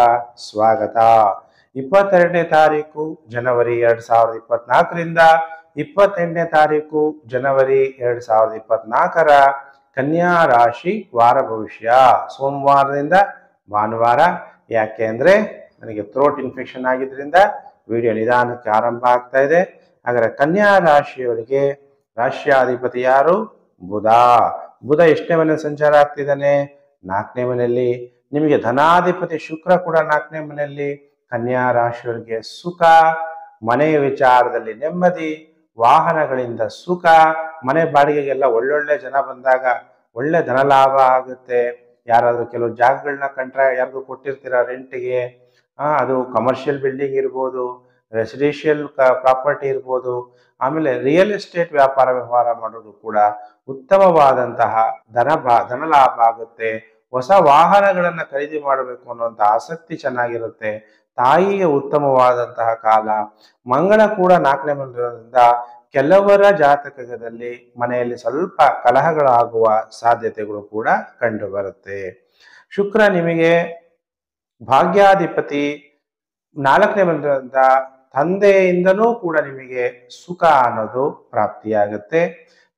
ಸ್ವಾಗತ. 22ನೇ ತಾರೀಕು ಜನವರಿ 2024ರಿಂದ 28ನೇ ತಾರೀಕು ಜನವರಿ 2024ರ ಕನ್ಯಾ ರಾಶಿ ವಾರ ಭವಿಷ್ಯ ಸೋಮವಾರದಿಂದ ಭಾನುವಾರ. ಯಾಕೆ ಅಂದ್ರೆ ನನಗೆ ಥ್ರೋಟ್ ಇನ್ಫೆಕ್ಷನ್ ಆಗಿದ್ರಿಂದ ವಿಡಿಯೋ ನಿಧಾನಕ್ಕೆ ಆರಂಭ ಆಗ್ತಾ ಇದೆ. ಹಾಗಾದ್ರೆ ಕನ್ಯಾ ರಾಶಿಯವರಿಗೆ ರಾಶ್ಯಾಧಿಪತಿ ಯಾರು? ಬುಧ. ಬುಧ ಎಷ್ಟನೇ ಮನೆಯಲ್ಲಿ ಸಂಚಾರ ಆಗ್ತಿದ್ದಾನೆ? 4ನೇ ಮನೆಯಲ್ಲಿ. ನಿಮಗೆ ಧನಾಧಿಪತಿ ಶುಕ್ರ ಕೂಡ 4ನೇ ಮನೆಯಲ್ಲಿ. ಕನ್ಯಾ ರಾಶಿಯವರಿಗೆ ಸುಖ, ಮನೆಯ ವಿಚಾರದಲ್ಲಿ ನೆಮ್ಮದಿ, ವಾಹನಗಳಿಂದ ಸುಖ, ಮನೆ ಬಾಡಿಗೆಗೆಲ್ಲ ಒಳ್ಳೊಳ್ಳೆ ಜನ ಬಂದಾಗ ಒಳ್ಳೆ ಧನ ಲಾಭ ಆಗುತ್ತೆ. ಯಾರಾದ್ರೂ ಕೆಲವು ಜಾಗಗಳನ್ನ ಯಾರಿಗೂ ಕೊಟ್ಟಿರ್ತೀರ ರೆಂಟ್ಗೆ, ಅದು ಕಮರ್ಷಿಯಲ್ ಬಿಲ್ಡಿಂಗ್ ಇರ್ಬೋದು, ರೆಸಿಡೆನ್ಷಿಯಲ್ ಪ್ರಾಪರ್ಟಿ ಇರ್ಬೋದು, ಆಮೇಲೆ ರಿಯಲ್ ಎಸ್ಟೇಟ್ ವ್ಯವಹಾರ ಮಾಡೋದು ಕೂಡ ಉತ್ತಮವಾದಂತಹ ಧನ ಲಾಭ ಆಗುತ್ತೆ. ಹೊಸ ವಾಹನಗಳನ್ನ ಖರೀದಿ ಮಾಡಬೇಕು ಅನ್ನುವಂಥ ಆಸಕ್ತಿ ಚೆನ್ನಾಗಿರುತ್ತೆ. ತಾಯಿಗೆ ಉತ್ತಮವಾದಂತಹ ಕಾಲ. ಮಂಗಳ ಕೂಡ 4ನೇ ಮನೆಯಿಂದ ಕೆಲವರ ಜಾತಕದಲ್ಲಿ ಮನೆಯಲ್ಲಿ ಸ್ವಲ್ಪ ಕಲಹಗಳಾಗುವ ಸಾಧ್ಯತೆಗಳು ಕೂಡ ಕಂಡು ಬರುತ್ತೆ. ಶುಕ್ರ ನಿಮಗೆ ಭಾಗ್ಯಾಧಿಪತಿ 4ನೇ ಮನೆಯಿಂದ ತಂದೆಯಿಂದನೂ ಕೂಡ ನಿಮಗೆ ಸುಖ ಅನ್ನೋದು ಪ್ರಾಪ್ತಿಯಾಗುತ್ತೆ.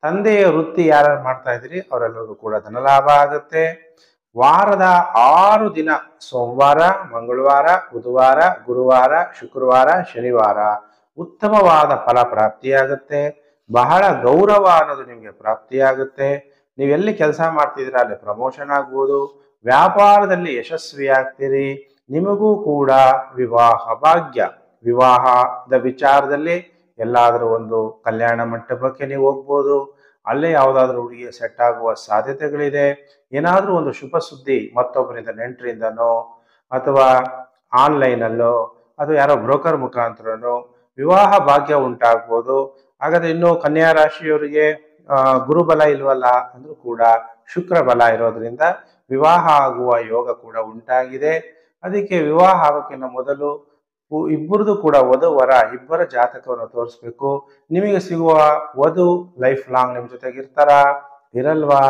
ತಂದೆಯ ವೃತ್ತಿ ಯಾರು ಮಾಡ್ತಾ ಇದ್ರಿ ಅವರೆಲ್ಲರಿಗೂ ಕೂಡ ಧನಲಾಭ ಆಗುತ್ತೆ. ವಾರದ 6 ದಿನ ಸೋಮವಾರ ಮಂಗಳವಾರ ಬುಧವಾರ ಗುರುವಾರ ಶುಕ್ರವಾರ ಶನಿವಾರ ಉತ್ತಮವಾದ ಫಲ ಪ್ರಾಪ್ತಿಯಾಗುತ್ತೆ. ಬಹಳ ಗೌರವ ಅನ್ನೋದು ನಿಮಗೆ ಪ್ರಾಪ್ತಿಯಾಗುತ್ತೆ. ನೀವೆಲ್ಲಿ ಕೆಲಸ ಮಾಡ್ತಿದ್ದೀರಾ ಅಲ್ಲಿ ಪ್ರಮೋಷನ್ ಆಗ್ಬೋದು, ವ್ಯಾಪಾರದಲ್ಲಿ ಯಶಸ್ವಿ ಆಗ್ತೀರಿ. ನಿಮಗೂ ಕೂಡ ವಿವಾಹ ಭಾಗ್ಯ, ವಿವಾಹದ ವಿಚಾರದಲ್ಲಿ ಎಲ್ಲಾದರೂ ಒಂದು ಕಲ್ಯಾಣ ಮಂಟಪಕ್ಕೆ ನೀವು ಹೋಗ್ಬೋದು, ಅಲ್ಲೇ ಯಾವುದಾದ್ರೂ ಹುಡುಗಿ ಸೆಟ್ ಆಗುವ ಸಾಧ್ಯತೆಗಳಿದೆ. ಏನಾದರೂ ಒಂದು ಶುಭ ಸುದ್ದಿ ಮತ್ತೊಬ್ಬರಿಂದ ನೆಂಟರಿಂದನೋ ಅಥವಾ ಆನ್ಲೈನಲ್ಲೋ ಅಥವಾ ಯಾರೋ ಬ್ರೋಕರ್ ಮುಖಾಂತರನೋ ವಿವಾಹ ಭಾಗ್ಯ ಉಂಟಾಗ್ಬೋದು. ಹಾಗಾದ್ರೆ ಇನ್ನು ಕನ್ಯಾ ರಾಶಿಯವರಿಗೆ ಗುರುಬಲ ಇಲ್ವಲ್ಲ ಅಂದ್ರೂ ಕೂಡ ಶುಕ್ರ ಬಲ ಇರೋದ್ರಿಂದ ವಿವಾಹ ಆಗುವ ಯೋಗ ಕೂಡ ಉಂಟಾಗಿದೆ. ಅದಕ್ಕೆ ವಿವಾಹ ಆಗೋಕ್ಕಿಂತ ಮೊದಲು ಇಬ್ಬರದು ಕೂಡ ವಧು ವರ ಇಬ್ಬರ ಜಾತಕವನ್ನು ತೋರಿಸ್ಬೇಕು. ನಿಮಗೆ ಸಿಗುವ ವಧು ಲೈಫ್ ಲಾಂಗ್ ನಿಮ್ ಜೊತೆಗಿರ್ತಾರ ಇರಲ್ವಾ,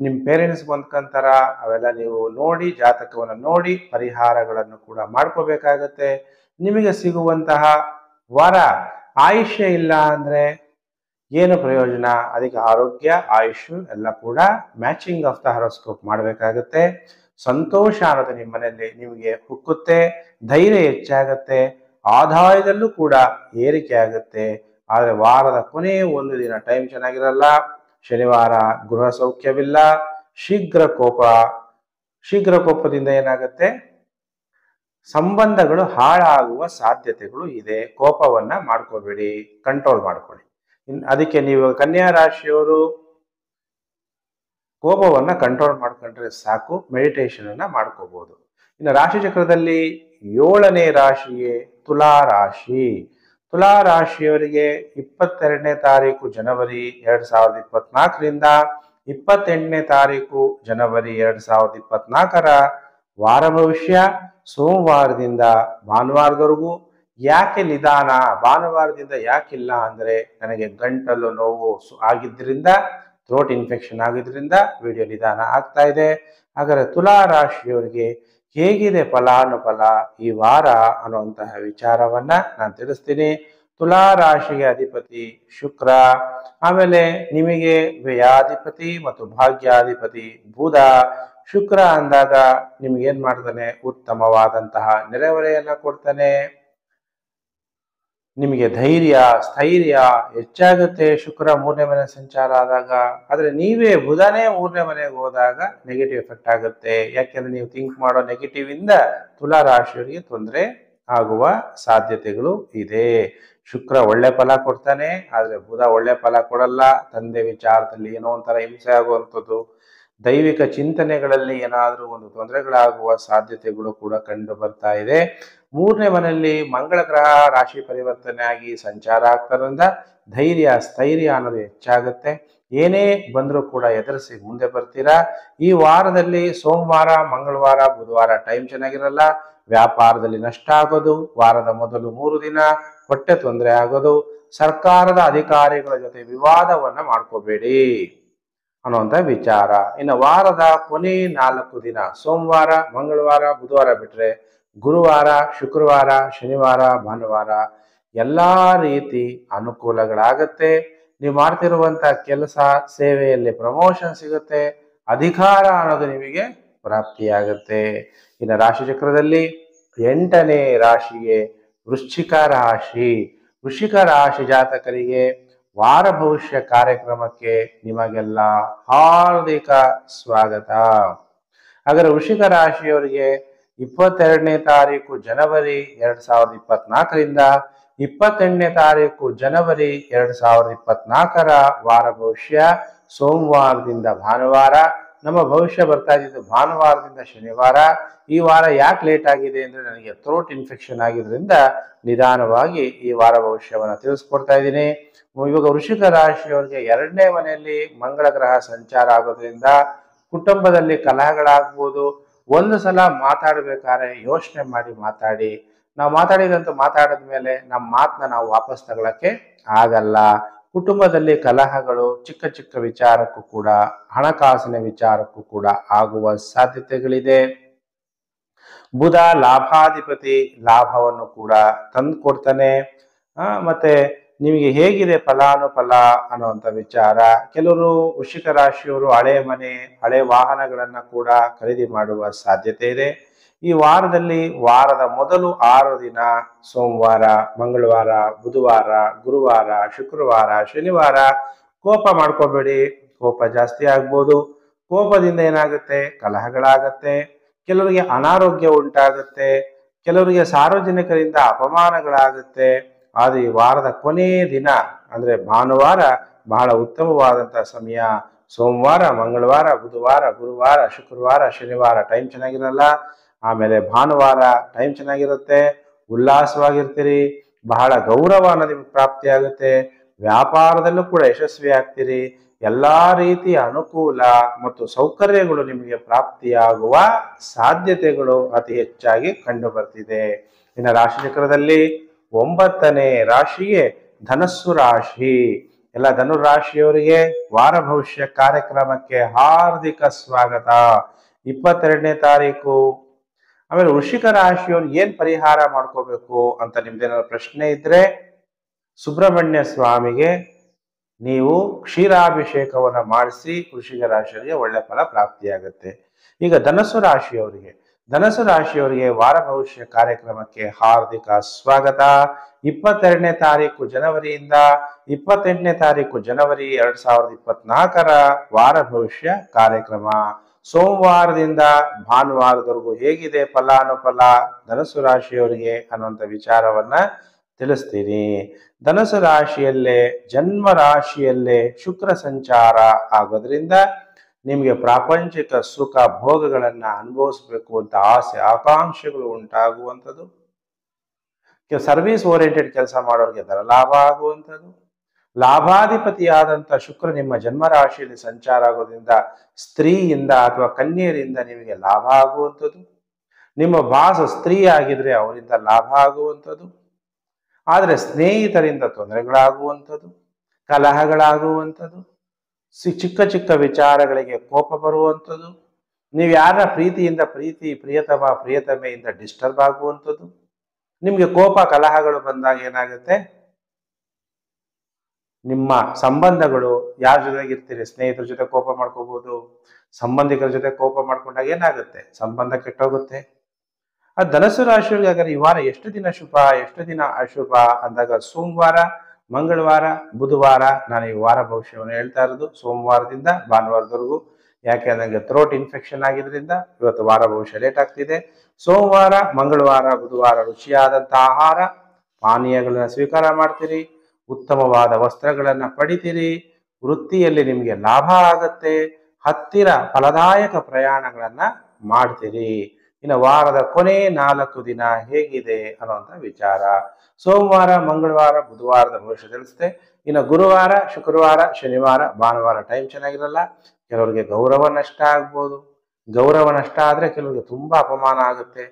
ನಿಮ್ ಪೇರೆಂಟ್ಸ್ ಬಂದ್ಕಂತಾರ, ಅವೆಲ್ಲ ನೀವು ನೋಡಿ ಜಾತಕವನ್ನು ನೋಡಿ ಪರಿಹಾರಗಳನ್ನು ಕೂಡ ಮಾಡ್ಕೋಬೇಕಾಗತ್ತೆ. ನಿಮಗೆ ಸಿಗುವಂತಹ ವರ ಆಯುಷ್ಯ ಇಲ್ಲ ಅಂದ್ರೆ ಏನು ಪ್ರಯೋಜನ? ಅದಕ್ಕೆ ಆರೋಗ್ಯ ಆಯುಷ್ ಎಲ್ಲ ಕೂಡ ಮ್ಯಾಚಿಂಗ್ ಆಫ್ ದ ಹಾರೋಸ್ಕೋಪ್ ಮಾಡಬೇಕಾಗತ್ತೆ. ಸಂತೋಷ ಅನ್ನೋದು ನಿಮ್ಮ ಮನೆಯಲ್ಲಿ ನಿಮಗೆ ಹುಕ್ಕುತ್ತೆ, ಧೈರ್ಯ ಹೆಚ್ಚಾಗತ್ತೆ, ಆದಾಯದಲ್ಲೂ ಕೂಡ ಏರಿಕೆ ಆಗುತ್ತೆ. ಆದರೆ ವಾರದ ಕೊನೆ ಒಂದು ದಿನ ಟೈಮ್ ಚೆನ್ನಾಗಿರಲ್ಲ. ಶನಿವಾರ ಗೃಹ ಸೌಖ್ಯವಿಲ್ಲ, ಶೀಘ್ರ ಕೋಪದಿಂದ ಏನಾಗುತ್ತೆ, ಸಂಬಂಧಗಳು ಹಾಳಾಗುವ ಸಾಧ್ಯತೆಗಳು ಇದೆ. ಕೋಪವನ್ನ ಮಾಡ್ಕೋಬೇಡಿ, ಕಂಟ್ರೋಲ್ ಮಾಡ್ಕೊಳ್ಳಿ. ಅದಕ್ಕೆ ನೀವು ಕನ್ಯಾ ರಾಶಿಯವರು ಕೋಪವನ್ನ ಕಂಟ್ರೋಲ್ ಮಾಡ್ಕೊಂಡ್ರೆ ಸಾಕು, ಮೆಡಿಟೇಷನ್ ಅನ್ನ ಮಾಡ್ಕೋಬಹುದು. ಇನ್ನು ರಾಶಿ ಚಕ್ರದಲ್ಲಿ 7ನೇ ರಾಶಿಯೇ ತುಲಾ ರಾಶಿ. ತುಲಾ ರಾಶಿಯವರಿಗೆ 22ನೇ ತಾರೀಕು ಜನವರಿ 2024ರಿಂದ 28ನೇ ತಾರೀಕು ಜನವರಿ 2024ರ ವಾರ ಭವಿಷ್ಯ ಸೋಮವಾರದಿಂದ ಭಾನುವಾರದವರೆಗೂ. ಯಾಕೆ ನಿಧಾನ? ಭಾನುವಾರದಿಂದ ಯಾಕಿಲ್ಲ ಅಂದ್ರೆ ನನಗೆ ಗಂಟಲು ನೋವು ಆಗಿದ್ದರಿಂದ, ಥ್ರೋಟ್ ಇನ್ಫೆಕ್ಷನ್ ಆಗಿದ್ರಿಂದ ವಿಡಿಯೋ ನಿಧಾನ ಆಗ್ತಾ ಇದೆ. ಹಾಗಾದ್ರೆ ತುಲಾ ರಾಶಿಯವರಿಗೆ ಹೇಗಿದೆ ಫಲಾನುಫಲ ಈ ವಾರ ಅನ್ನುವಂತಹ ವಿಚಾರವನ್ನ ನಾನು ತಿಳಿಸ್ತೀನಿ. ತುಲಾ ರಾಶಿಗೆ ಅಧಿಪತಿ ಶುಕ್ರ, ಆಮೇಲೆ ನಿಮಗೆ ವ್ಯಯಾಧಿಪತಿ ಮತ್ತು ಭಾಗ್ಯಾಧಿಪತಿ ಬುಧ. ಶುಕ್ರ ಅಂದಾಗ ನಿಮ್ಗೆ ಏನ್ ಮಾಡ್ತಾನೆ, ಉತ್ತಮವಾದಂತಹ ನೆರೆಹೊರೆಯನ್ನ ಕೊಡ್ತಾನೆ, ನಿಮಗೆ ಧೈರ್ಯ ಸ್ಥೈರ್ಯ ಹೆಚ್ಚಾಗುತ್ತೆ ಶುಕ್ರ 3ನೇ ಮನೆ ಸಂಚಾರ ಆದಾಗ. ಆದ್ರೆ ನೀವೇ ಬುಧನೇ 3ನೇ ಮನೆಗೆ ಹೋದಾಗ ನೆಗೆಟಿವ್ ಎಫೆಕ್ಟ್ ಆಗುತ್ತೆ. ಯಾಕೆಂದ್ರೆ ನೀವು ಥಿಂಕ್ ಮಾಡೋ ನೆಗೆಟಿವ್ ಇಂದ ತುಲಾ ರಾಶಿಯವರಿಗೆ ತೊಂದರೆ ಆಗುವ ಸಾಧ್ಯತೆಗಳು ಇದೆ. ಶುಕ್ರ ಒಳ್ಳೆ ಫಲ ಕೊಡ್ತಾನೆ, ಆದ್ರೆ ಬುಧ ಒಳ್ಳೆ ಫಲ ಕೊಡಲ್ಲ. ತಂದೆ ವಿಚಾರದಲ್ಲಿ ಏನೋ ಒಂಥರ ಹಿಂಸೆ ಆಗುವಂಥದ್ದು, ದೈವಿಕ ಚಿಂತನೆಗಳಲ್ಲಿ ಏನಾದರೂ ಒಂದು ತೊಂದರೆಗಳಾಗುವ ಸಾಧ್ಯತೆಗಳು ಕೂಡ ಕಂಡು ಬರ್ತಾ ಇದೆ. 3ನೇ ಮನೆಯಲ್ಲಿ ಮಂಗಳ ಗ್ರಹ ರಾಶಿ ಪರಿವರ್ತನೆ ಆಗಿ ಸಂಚಾರ ಆಗ್ತಾರಿಂದ ಧೈರ್ಯ ಸ್ಥೈರ್ಯ ಅನ್ನೋದು ಹೆಚ್ಚಾಗುತ್ತೆ. ಏನೇ ಬಂದರೂ ಕೂಡ ಎದುರಿಸಿ ಮುಂದೆ ಬರ್ತೀರಾ. ಈ ವಾರದಲ್ಲಿ ಸೋಮವಾರ ಮಂಗಳವಾರ ಬುಧವಾರ ಟೈಮ್ ಚೆನ್ನಾಗಿರಲ್ಲ, ವ್ಯಾಪಾರದಲ್ಲಿ ನಷ್ಟ ಆಗೋದು, ವಾರದ ಮೊದಲು 3 ದಿನ ಹೊಟ್ಟೆ ತೊಂದರೆ ಆಗೋದು, ಸರ್ಕಾರದ ಅಧಿಕಾರಿಗಳ ಜೊತೆ ವಿವಾದವನ್ನ ಮಾಡ್ಕೋಬೇಡಿ ಅನ್ನುವಂಥ ವಿಚಾರ. ಇನ್ನು ವಾರದ ಕೊನೆ 4 ದಿನ ಸೋಮವಾರ ಮಂಗಳವಾರ ಬುಧವಾರ ಬಿಟ್ರೆ ಗುರುವಾರ ಶುಕ್ರವಾರ ಶನಿವಾರ ಭಾನುವಾರ ಎಲ್ಲಾ ರೀತಿ ಅನುಕೂಲಗಳಾಗತ್ತೆ. ನೀವು ಮಾಡ್ತಿರುವಂತ ಕೆಲಸ ಸೇವೆಯಲ್ಲಿ ಪ್ರಮೋಷನ್ ಸಿಗುತ್ತೆ, ಅಧಿಕಾರ ಅನ್ನೋದು ನಿಮಗೆ ಪ್ರಾಪ್ತಿಯಾಗುತ್ತೆ. ಇನ್ನು ರಾಶಿ ಚಕ್ರದಲ್ಲಿ 8ನೇ ರಾಶಿಗೆ ವೃಶ್ಚಿಕ ರಾಶಿ. ವೃಶ್ಚಿಕ ರಾಶಿ ಜಾತಕರಿಗೆ ವಾರ ಭವಿಷ್ಯ ಕಾರ್ಯಕ್ರಮಕ್ಕೆ ನಿಮಗೆಲ್ಲ ಹಾರ್ದಿಕ ಸ್ವಾಗತ. ಹಾಗಾದ್ರೆ ವೃಶ್ಚಿಕ ರಾಶಿಯವರಿಗೆ 22ನೇ ತಾರೀಕು ಜನವರಿ 2024ರಿಂದ 28ನೇ ತಾರೀಕು ಜನವರಿ 2024ರ ವಾರ ಭವಿಷ್ಯ ಸೋಮವಾರದಿಂದ ಭಾನುವಾರ. ನಮ್ಮ ಭವಿಷ್ಯ ಬರ್ತಾ ಇದ್ದಿದ್ದು ಭಾನುವಾರದಿಂದ ಶನಿವಾರ. ಈ ವಾರ ಯಾಕೆ ಲೇಟ್ ಆಗಿದೆ ಅಂದ್ರೆ ನನಗೆ ಥ್ರೋಟ್ ಇನ್ಫೆಕ್ಷನ್ ಆಗಿದ್ರಿಂದ ನಿಧಾನವಾಗಿ ಈ ವಾರ ಭವಿಷ್ಯವನ್ನು ತಿಳಿಸ್ಕೊಡ್ತಾ ಇದ್ದೀನಿ. ಇವಾಗ ವೃಶ್ಚಿಕ ರಾಶಿಯವರಿಗೆ 2ನೇ ಮನೆಯಲ್ಲಿ ಮಂಗಳ ಗ್ರಹ ಸಂಚಾರ ಆಗೋದ್ರಿಂದ ಕುಟುಂಬದಲ್ಲಿ ಕಲಹಗಳಾಗ್ಬೋದು. ಒಂದು ಸಲ ಮಾತಾಡ್ಬೇಕಾದ್ರೆ ಯೋಚನೆ ಮಾಡಿ ಮಾತಾಡಿ. ನಾವು ಮಾತಾಡಿದ ಮೇಲೆ ನಮ್ಮ ಮಾತನ್ನ ನಾವು ವಾಪಸ್ ತಗೊಳಕ್ಕೆ ಆಗಲ್ಲ. ಕುಟುಂಬದಲ್ಲಿ ಕಲಹಗಳು ಚಿಕ್ಕ ಚಿಕ್ಕ ವಿಚಾರಕ್ಕೂ ಕೂಡ, ಹಣಕಾಸಿನ ವಿಚಾರಕ್ಕೂ ಕೂಡ ಆಗುವ ಸಾಧ್ಯತೆಗಳಿದೆ. ಬುಧ ಲಾಭಾಧಿಪತಿ, ಲಾಭವನ್ನು ಕೂಡ ತಂದು ಕೊಡ್ತಾನೆ. ಮತ್ತೆ ನಿಮಗೆ ಹೇಗಿದೆ ಫಲಾನುಫಲ ಅನ್ನುವಂಥ ವಿಚಾರ. ಕೆಲವರು ವೃಶ್ಚಿಕ ರಾಶಿಯವರು ಹಳೆ ಮನೆ ಹಳೆ ವಾಹನಗಳನ್ನ ಕೂಡ ಖರೀದಿ ಮಾಡುವ ಸಾಧ್ಯತೆ ಇದೆ. ಈ ವಾರದಲ್ಲಿ ವಾರದ ಮೊದಲು 6 ದಿನ ಸೋಮವಾರ ಮಂಗಳವಾರ ಬುಧವಾರ ಗುರುವಾರ ಶುಕ್ರವಾರ ಶನಿವಾರ ಕೋಪ ಮಾಡ್ಕೋಬೇಡಿ, ಕೋಪ ಜಾಸ್ತಿ ಆಗ್ಬೋದು. ಕೋಪದಿಂದ ಏನಾಗುತ್ತೆ, ಕಲಹಗಳಾಗತ್ತೆ, ಕೆಲವರಿಗೆ ಅನಾರೋಗ್ಯ ಉಂಟಾಗುತ್ತೆ, ಕೆಲವರಿಗೆ ಸಾರ್ವಜನಿಕರಿಂದ ಅಪಮಾನಗಳಾಗುತ್ತೆ. ಆದರೆ ಈ ವಾರದ ಕೊನೆಯ ದಿನ ಅಂದ್ರೆ ಭಾನುವಾರ ಬಹಳ ಉತ್ತಮವಾದಂತಹ ಸಮಯ. ಸೋಮವಾರ ಮಂಗಳವಾರ ಬುಧವಾರ ಗುರುವಾರ ಶುಕ್ರವಾರ ಶನಿವಾರ ಟೈಮ್ ಚೆನ್ನಾಗಿರಲ್ಲ. ಆಮೇಲೆ ಭಾನುವಾರ ಟೈಮ್ ಚೆನ್ನಾಗಿರುತ್ತೆ, ಉಲ್ಲಾಸವಾಗಿರ್ತೀರಿ, ಬಹಳ ಗೌರವ ಅನ್ನೋದು ನಿಮ್ಗೆ ಪ್ರಾಪ್ತಿ ಆಗುತ್ತೆ. ವ್ಯಾಪಾರದಲ್ಲೂ ಕೂಡ ಯಶಸ್ವಿ ಆಗ್ತೀರಿ. ಎಲ್ಲಾ ರೀತಿಯ ಅನುಕೂಲ ಮತ್ತು ಸೌಕರ್ಯಗಳು ನಿಮಗೆ ಪ್ರಾಪ್ತಿಯಾಗುವ ಸಾಧ್ಯತೆಗಳು ಅತಿ ಹೆಚ್ಚಾಗಿ ಕಂಡು ಬರ್ತಿದೆ. ಇನ್ನು ರಾಶಿ ಚಕ್ರದಲ್ಲಿ 9ನೇ ರಾಶಿಯೇ ಧನಸ್ಸು ರಾಶಿ. ಎಲ್ಲ ಧನುರಾಶಿಯವರಿಗೆ ವಾರ ಭವಿಷ್ಯ ಕಾರ್ಯಕ್ರಮಕ್ಕೆ ಹಾರ್ದಿಕ ಸ್ವಾಗತ. 22ನೇ ತಾರೀಕು. ಆಮೇಲೆ ವೃಶ್ಚಿಕ ರಾಶಿಯವ್ರು ಏನ್ ಪರಿಹಾರ ಮಾಡ್ಕೋಬೇಕು ಅಂತ ನಿಮ್ದೇನಾದ್ರು ಪ್ರಶ್ನೆ ಇದ್ರೆ, ಸುಬ್ರಹ್ಮಣ್ಯ ಸ್ವಾಮಿಗೆ ನೀವು ಕ್ಷೀರಾಭಿಷೇಕವನ್ನ ಮಾಡಿಸಿ ವೃಶ್ಚಿಕ ರಾಶಿಯವರಿಗೆ ಒಳ್ಳೆ ಫಲ ಪ್ರಾಪ್ತಿಯಾಗುತ್ತೆ. ಈಗ ಧನಸ್ಸು ರಾಶಿಯವರಿಗೆ ವಾರ ಭವಿಷ್ಯ ಕಾರ್ಯಕ್ರಮಕ್ಕೆ ಹಾರ್ದಿಕ ಸ್ವಾಗತ. 22ನೇ ತಾರೀಕು ಜನವರಿಯಿಂದ 28ನೇ ತಾರೀಕು ಜನವರಿ 2024 ವಾರ ಭವಿಷ್ಯ ಕಾರ್ಯಕ್ರಮ. ಸೋಮವಾರದಿಂದ ಭಾನುವಾರದವರೆಗೂ ಹೇಗಿದೆ ಫಲಾನುಫಲ ಧನಸ್ಸು ರಾಶಿಯವರಿಗೆ ಅನ್ನುವಂಥ ವಿಚಾರವನ್ನ ತಿಳಿಸ್ತೀನಿ. ಧನಸ್ಸು ರಾಶಿಯಲ್ಲೇ ಜನ್ಮ ರಾಶಿಯಲ್ಲೇ ಶುಕ್ರ ಸಂಚಾರ ಆಗೋದ್ರಿಂದ ನಿಮಗೆ ಪ್ರಾಪಂಚಿಕ ಸುಖ ಭೋಗಗಳನ್ನ ಅನುಭವಿಸ್ಬೇಕು ಅಂತ ಆಸೆ ಆಕಾಂಕ್ಷೆಗಳು ಉಂಟಾಗುವಂಥದ್ದು. ಸರ್ವಿಸ್ ಓರಿಯೆಂಟೆಡ್ ಕೆಲಸ ಮಾಡೋರಿಗೆ ಧನ ಲಾಭ ಆಗುವಂಥದ್ದು. ಲಾಭಾಧಿಪತಿಯಾದಂಥ ಶುಕ್ರ ನಿಮ್ಮ ಜನ್ಮ ರಾಶಿಯಲ್ಲಿ ಸಂಚಾರ ಆಗೋದ್ರಿಂದ ಸ್ತ್ರೀಯಿಂದ ಅಥವಾ ಕನ್ಯೆಯರಿಂದ ನಿಮಗೆ ಲಾಭ ಆಗುವಂಥದ್ದು. ನಿಮ್ಮ ಬಾಸ್ ಸ್ತ್ರೀ ಆಗಿದ್ರೆ ಅವರಿಂದ ಲಾಭ ಆಗುವಂಥದ್ದು. ಆದರೆ ಸ್ನೇಹಿತರಿಂದ ತೊಂದರೆಗಳಾಗುವಂಥದ್ದು, ಕಲಹಗಳಾಗುವಂಥದ್ದು, ಚಿಕ್ಕ ಚಿಕ್ಕ ವಿಚಾರಗಳಿಗೆ ಕೋಪ ಬರುವಂಥದ್ದು, ನೀವು ಯಾರ ಪ್ರೀತಿಯಿಂದ ಪ್ರಿಯತಮೆಯಿಂದ ಡಿಸ್ಟರ್ಬ್ ಆಗುವಂಥದ್ದು. ನಿಮಗೆ ಕೋಪ ಕಲಹಗಳು ಬಂದಾಗ ಏನಾಗುತ್ತೆ, ನಿಮ್ಮ ಸಂಬಂಧಗಳು ಯಾರ ಜೊತೆಗಿರ್ತೀರಿ, ಸ್ನೇಹಿತರ ಜೊತೆ ಕೋಪ ಮಾಡ್ಕೋಬಹುದು, ಸಂಬಂಧಿಕರ ಜೊತೆ ಕೋಪ ಮಾಡ್ಕೊಂಡಾಗ ಏನಾಗುತ್ತೆ, ಸಂಬಂಧ ಕೆಟ್ಟೋಗುತ್ತೆ. ಆ ಧನಸ್ಸು ರಾಶಿಯವರಿಗೆ ಹಾಗಾದ್ರೆ ಈ ವಾರ ಎಷ್ಟು ದಿನ ಶುಭ ಎಷ್ಟು ದಿನ ಅಶುಭ ಅಂದಾಗ, ಸೋಮವಾರ ಮಂಗಳವಾರ ಬುಧವಾರ ನಾನು ಈ ವಾರ ಭವಿಷ್ಯವನ್ನು ಹೇಳ್ತಾ ಇರೋದು ಸೋಮವಾರದಿಂದ ಭಾನುವಾರದವರೆಗೂ. ಯಾಕೆ ನನಗೆ ಥ್ರೋಟ್ ಇನ್ಫೆಕ್ಷನ್ ಆಗಿದ್ರಿಂದ ಇವತ್ತು ವಾರ ಭವಿಷ್ಯ ಲೇಟ್ ಆಗ್ತಿದೆ. ಸೋಮವಾರ ಮಂಗಳವಾರ ಬುಧವಾರ ರುಚಿಯಾದಂಥ ಆಹಾರ ಪಾನೀಯಗಳನ್ನ ಸ್ವೀಕಾರ ಮಾಡ್ತೀರಿ, ಉತ್ತಮವಾದ ವಸ್ತ್ರಗಳನ್ನ ಪಡಿತೀರಿ, ವೃತ್ತಿಯಲ್ಲಿ ನಿಮಗೆ ಲಾಭ ಆಗತ್ತೆ, ಹತ್ತಿರ ಫಲದಾಯಕ ಪ್ರಯಾಣಗಳನ್ನ ಮಾಡ್ತೀರಿ. ಇನ್ನು ವಾರದ ಕೊನೆ 4 ದಿನ ಹೇಗಿದೆ ಅನ್ನುವಂಥ ವಿಚಾರ. ಸೋಮವಾರ ಮಂಗಳವಾರ ಬುಧವಾರದ ಭವಿಷ್ಯ ತಿಳಿಸುತ್ತೆ. ಇನ್ನು ಗುರುವಾರ ಶುಕ್ರವಾರ ಶನಿವಾರ ಭಾನುವಾರ ಟೈಮ್ ಚೆನ್ನಾಗಿರಲ್ಲ. ಕೆಲವರಿಗೆ ಗೌರವ ನಷ್ಟ ಆಗ್ಬೋದು. ಗೌರವ ನಷ್ಟ ಆದ್ರೆ ಕೆಲವರಿಗೆ ತುಂಬಾ ಅಪಮಾನ ಆಗುತ್ತೆ,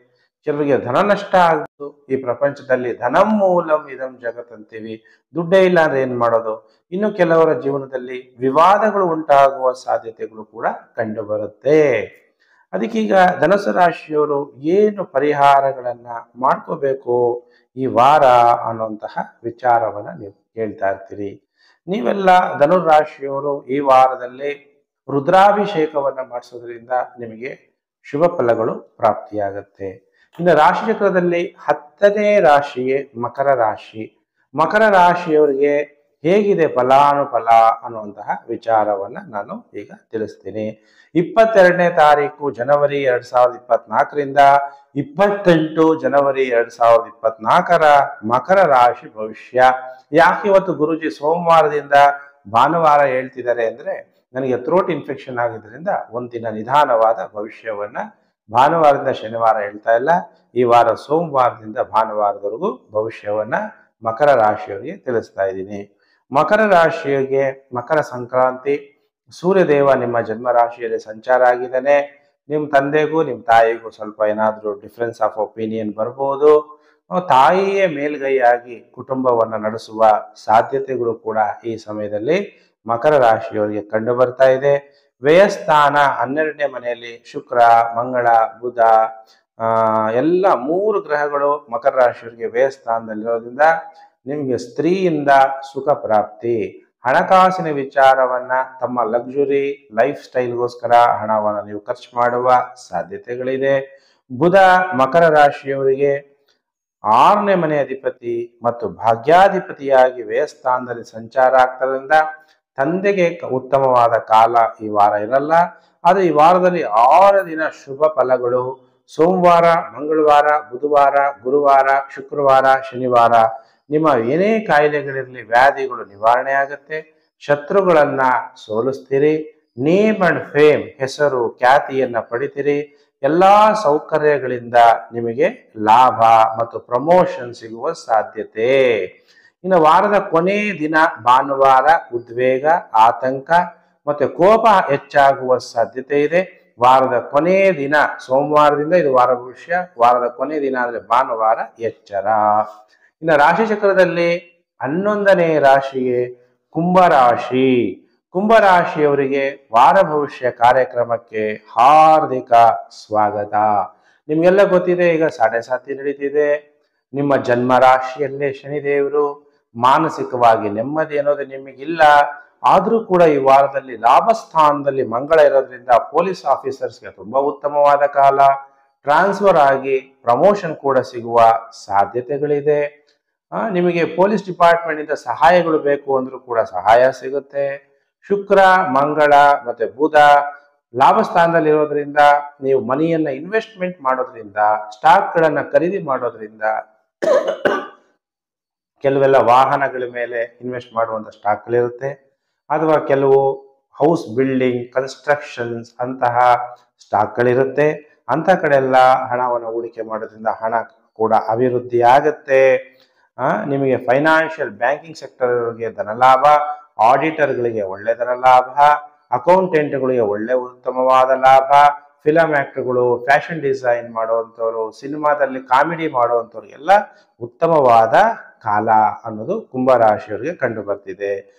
ಕೆಲವರಿಗೆ ಧನ ನಷ್ಟ ಆಗ್ಬೋದು. ಈ ಪ್ರಪಂಚದಲ್ಲಿ ಧನಂ ಮೂಲಂ ಇದಂ ಜಗತ್ ಅಂತೀವಿ, ದುಡ್ಡೇ ಇಲ್ಲ ಅಂದ್ರೆ ಏನ್ ಮಾಡೋದು. ಇನ್ನು ಕೆಲವರ ಜೀವನದಲ್ಲಿ ವಿವಾದಗಳು ಉಂಟಾಗುವ ಸಾಧ್ಯತೆಗಳು ಕೂಡ ಕಂಡು ಬರುತ್ತೆ. ಅದಕ್ಕೀಗ ಧನಸ್ಸು ರಾಶಿಯವರು ಏನು ಪರಿಹಾರಗಳನ್ನ ಮಾಡ್ಕೋಬೇಕು ಈ ವಾರ ಅನ್ನುವಂತಹ ವಿಚಾರವನ್ನ ನೀವು ಕೇಳ್ತಾ ಇರ್ತೀರಿ. ನೀವೆಲ್ಲ ಧನುರಾಶಿಯವರು ಈ ವಾರದಲ್ಲಿ ರುದ್ರಾಭಿಷೇಕವನ್ನ ಮಾಡಿಸೋದ್ರಿಂದ ನಿಮಗೆ ಶುಭ ಫಲಗಳು ಪ್ರಾಪ್ತಿಯಾಗತ್ತೆ. ಇನ್ನು ರಾಶಿ ಚಕ್ರದಲ್ಲಿ 10ನೇ ರಾಶಿಯೇ ಮಕರ ರಾಶಿ. ಮಕರ ರಾಶಿಯವರಿಗೆ ಹೇಗಿದೆ ಫಲಾನುಫಲ ಅನ್ನುವಂತಹ ವಿಚಾರವನ್ನ ನಾನು ಈಗ ತಿಳಿಸ್ತೀನಿ. 22ನೇ ತಾರೀಕು ಜನವರಿ 2024ರಿಂದ 28 ಜನವರಿ 2024 ಮಕರ ರಾಶಿ ಭವಿಷ್ಯ. ಯಾಕೆ ಇವತ್ತು ಗುರುಜಿ ಸೋಮವಾರದಿಂದ ಭಾನುವಾರ ಹೇಳ್ತಿದ್ದಾರೆ ಅಂದ್ರೆ, ನನಗೆ ಥ್ರೋಟ್ ಇನ್ಫೆಕ್ಷನ್ ಆಗಿದ್ರಿಂದ ಒಂದಿನ ನಿಧಾನವಾದ ಭವಿಷ್ಯವನ್ನ ಭಾನುವಾರದಿಂದ ಶನಿವಾರ ಹೇಳ್ತಾ ಇಲ್ಲ, ಈ ವಾರ ಸೋಮವಾರದಿಂದ ಭಾನುವಾರದವರೆಗೂ ಭವಿಷ್ಯವನ್ನ ಮಕರ ರಾಶಿಯವರಿಗೆ ತಿಳಿಸ್ತಾ ಇದ್ದೀನಿ. ಮಕರ ರಾಶಿಯವರಿಗೆ ಮಕರ ಸಂಕ್ರಾಂತಿ, ಸೂರ್ಯದೇವ ನಿಮ್ಮ ಜನ್ಮ ರಾಶಿಯಲ್ಲಿ ಸಂಚಾರ ಆಗಿದ್ದಾನೆ. ನಿಮ್ಮ ತಂದೆಗೂ ನಿಮ್ಮ ತಾಯಿಗೂ ಸ್ವಲ್ಪ ಏನಾದರೂ ಡಿಫ್ರೆನ್ಸ್ ಆಫ್ ಒಪಿನಿಯನ್ ಬರ್ಬೋದು. ತಾಯಿಯೇ ಮೇಲ್ಗೈಯಾಗಿ ಕುಟುಂಬವನ್ನು ನಡೆಸುವ ಸಾಧ್ಯತೆಗಳು ಕೂಡ ಈ ಸಮಯದಲ್ಲಿ ಮಕರ ರಾಶಿಯವರಿಗೆ ಕಂಡು ಬರ್ತಾ ಇದೆ. ವ್ಯಯಸ್ಥಾನ 12ನೇ ಮನೆಯಲ್ಲಿ ಶುಕ್ರ ಮಂಗಳ ಬುಧ ಎಲ್ಲ 3 ಗ್ರಹಗಳು ಮಕರ ರಾಶಿಯವರಿಗೆ ವ್ಯಯಸ್ಥಾನದಲ್ಲಿರೋದ್ರಿಂದ ನಿಮಗೆ ಸ್ತ್ರೀಯಿಂದ ಸುಖ ಪ್ರಾಪ್ತಿ, ಹಣಕಾಸಿನ ವಿಚಾರವನ್ನ ತಮ್ಮ ಲಕ್ಸುರಿ ಲೈಫ್ ಸ್ಟೈಲ್ಗೋಸ್ಕರ ಹಣವನ್ನು ನೀವು ಖರ್ಚು ಮಾಡುವ ಸಾಧ್ಯತೆಗಳಿದೆ. ಬುಧ ಮಕರ ರಾಶಿಯವರಿಗೆ 6ನೇ ಮನೆ ಅಧಿಪತಿ ಮತ್ತು ಭಾಗ್ಯಾಧಿಪತಿಯಾಗಿ ವ್ಯಯಸ್ಥಾನದಲ್ಲಿ ಸಂಚಾರ ಆಗ್ತದ್ರಿಂದ ತಂದೆಗೆ ಉತ್ತಮವಾದ ಕಾಲ ಈ ವಾರ ಇರಲ್ಲ. ಆದರೆ ಈ ವಾರದಲ್ಲಿ 6 ದಿನ ಶುಭ ಫಲಗಳು. ಸೋಮವಾರ ಮಂಗಳವಾರ ಬುಧವಾರ ಗುರುವಾರ ಶುಕ್ರವಾರ ಶನಿವಾರ ನಿಮ್ಮ ಏನೇ ಕಾಯಿಲೆಗಳಿರಲಿ ವ್ಯಾಧಿಗಳು ನಿವಾರಣೆ ಆಗುತ್ತೆ, ಶತ್ರುಗಳನ್ನ ಸೋಲಿಸ್ತೀರಿ, ನೇಮ್ ಅಂಡ್ ಫೇಮ್ ಹೆಸರು ಖ್ಯಾತಿಯನ್ನ ಪಡಿತೀರಿ, ಎಲ್ಲಾ ಸೌಕರ್ಯಗಳಿಂದ ನಿಮಗೆ ಲಾಭ ಮತ್ತು ಪ್ರಮೋಷನ್ ಸಿಗುವ ಸಾಧ್ಯತೆ. ಇನ್ನು ವಾರದ ಕೊನೆ ದಿನ ಭಾನುವಾರ ಉದ್ವೇಗ ಆತಂಕ ಮತ್ತೆ ಕೋಪ ಹೆಚ್ಚಾಗುವ ಸಾಧ್ಯತೆ ಇದೆ. ವಾರದ ಕೊನೆ ದಿನ ಸೋಮವಾರದಿಂದ ಇದು ವಾರ ಭವಿಷ್ಯ, ವಾರದ ಕೊನೆ ದಿನ ಅಂದ್ರೆ ಭಾನುವಾರ ಎಚ್ಚರ. ಇನ್ನು ರಾಶಿ ಚಕ್ರದಲ್ಲಿ 11ನೇ ರಾಶಿಗೆ ಕುಂಭರಾಶಿ. ಕುಂಭರಾಶಿಯವರಿಗೆ ವಾರ ಭವಿಷ್ಯ ಕಾರ್ಯಕ್ರಮಕ್ಕೆ ಹಾರ್ದಿಕ ಸ್ವಾಗತ. ನಿಮ್ಗೆಲ್ಲ ಗೊತ್ತಿದೆ, ಈಗ 7.5 ನಡೀತಿದೆ. ನಿಮ್ಮ ಜನ್ಮ ರಾಶಿಯಲ್ಲೇ ಶನಿದೇವರು. ಮಾನಸಿಕವಾಗಿ ನೆಮ್ಮದಿ ಅನ್ನೋದು ನಿಮಗಿಲ್ಲ. ಆದ್ರೂ ಕೂಡ ಈ ವಾರದಲ್ಲಿ ಲಾಭ ಸ್ಥಾನದಲ್ಲಿ ಮಂಗಳ ಇರೋದ್ರಿಂದ ಪೊಲೀಸ್ ಆಫೀಸರ್ಸ್ಗೆ ತುಂಬಾ ಉತ್ತಮವಾದ ಕಾಲ. ಟ್ರಾನ್ಸ್ಫರ್ ಆಗಿ ಪ್ರಮೋಷನ್ ಕೂಡ ಸಿಗುವ ಸಾಧ್ಯತೆಗಳಿದೆ. ನಿಮಗೆ ಪೊಲೀಸ್ ಡಿಪಾರ್ಟ್ಮೆಂಟ್ ಇಂದ ಸಹಾಯಗಳು ಬೇಕು ಅಂದ್ರೂ ಕೂಡ ಸಹಾಯ ಸಿಗುತ್ತೆ. ಶುಕ್ರ, ಮಂಗಳ ಮತ್ತೆ ಬುಧ ಲಾಭ ಸ್ಥಾನದಲ್ಲಿ ಇರೋದ್ರಿಂದ ನೀವು ಮನಿಯನ್ನ ಇನ್ವೆಸ್ಟ್ಮೆಂಟ್ ಮಾಡೋದ್ರಿಂದ, ಸ್ಟಾಕ್ ಗಳನ್ನ ಖರೀದಿ ಮಾಡೋದ್ರಿಂದ, ಕೆಲವೆಲ್ಲ ವಾಹನಗಳ ಮೇಲೆ ಇನ್ವೆಸ್ಟ್ ಮಾಡುವಂತ ಸ್ಟಾಕ್ಗಳಿರುತ್ತೆ, ಅಥವಾ ಕೆಲವು ಹೌಸ್ ಬಿಲ್ಡಿಂಗ್, ಕನ್ಸ್ಟ್ರಕ್ಷನ್ಸ್ ಅಂತಹ ಸ್ಟಾಕ್ಗಳಿರುತ್ತೆ. ಅಂತ ಕಡೆ ಎಲ್ಲ ಹಣವನ್ನು ಹೂಡಿಕೆ ಮಾಡೋದ್ರಿಂದ ಹಣ ಕೂಡ ಅಭಿವೃದ್ಧಿ ಆಗುತ್ತೆ. ನಿಮಗೆ ಫೈನಾನ್ಷಿಯಲ್ ಬ್ಯಾಂಕಿಂಗ್ ಸೆಕ್ಟರ್ಗೆ ಧನಲಾಭ, ಆಡಿಟರ್ಗಳಿಗೆ ಒಳ್ಳೆ ಧನಲಾಭ, ಅಕೌಂಟೆಂಟ್ಗಳಿಗೆ ಒಳ್ಳೆ ಉತ್ತಮವಾದ ಲಾಭ, ಫಿಲಮ್ ಆಕ್ಟರ್ಗಳು, ಫ್ಯಾಷನ್ ಡಿಸೈನ್ ಮಾಡುವಂಥವ್ರು, ಸಿನಿಮಾದಲ್ಲಿ ಕಾಮಿಡಿ ಮಾಡುವಂಥವ್ರು ಎಲ್ಲ ಉತ್ತಮವಾದ ಕಾಲ ಅನ್ನೋದು ಕುಂಭರಾಶಿಯವರಿಗೆ ಕಂಡು ಬರ್ತಿದೆ.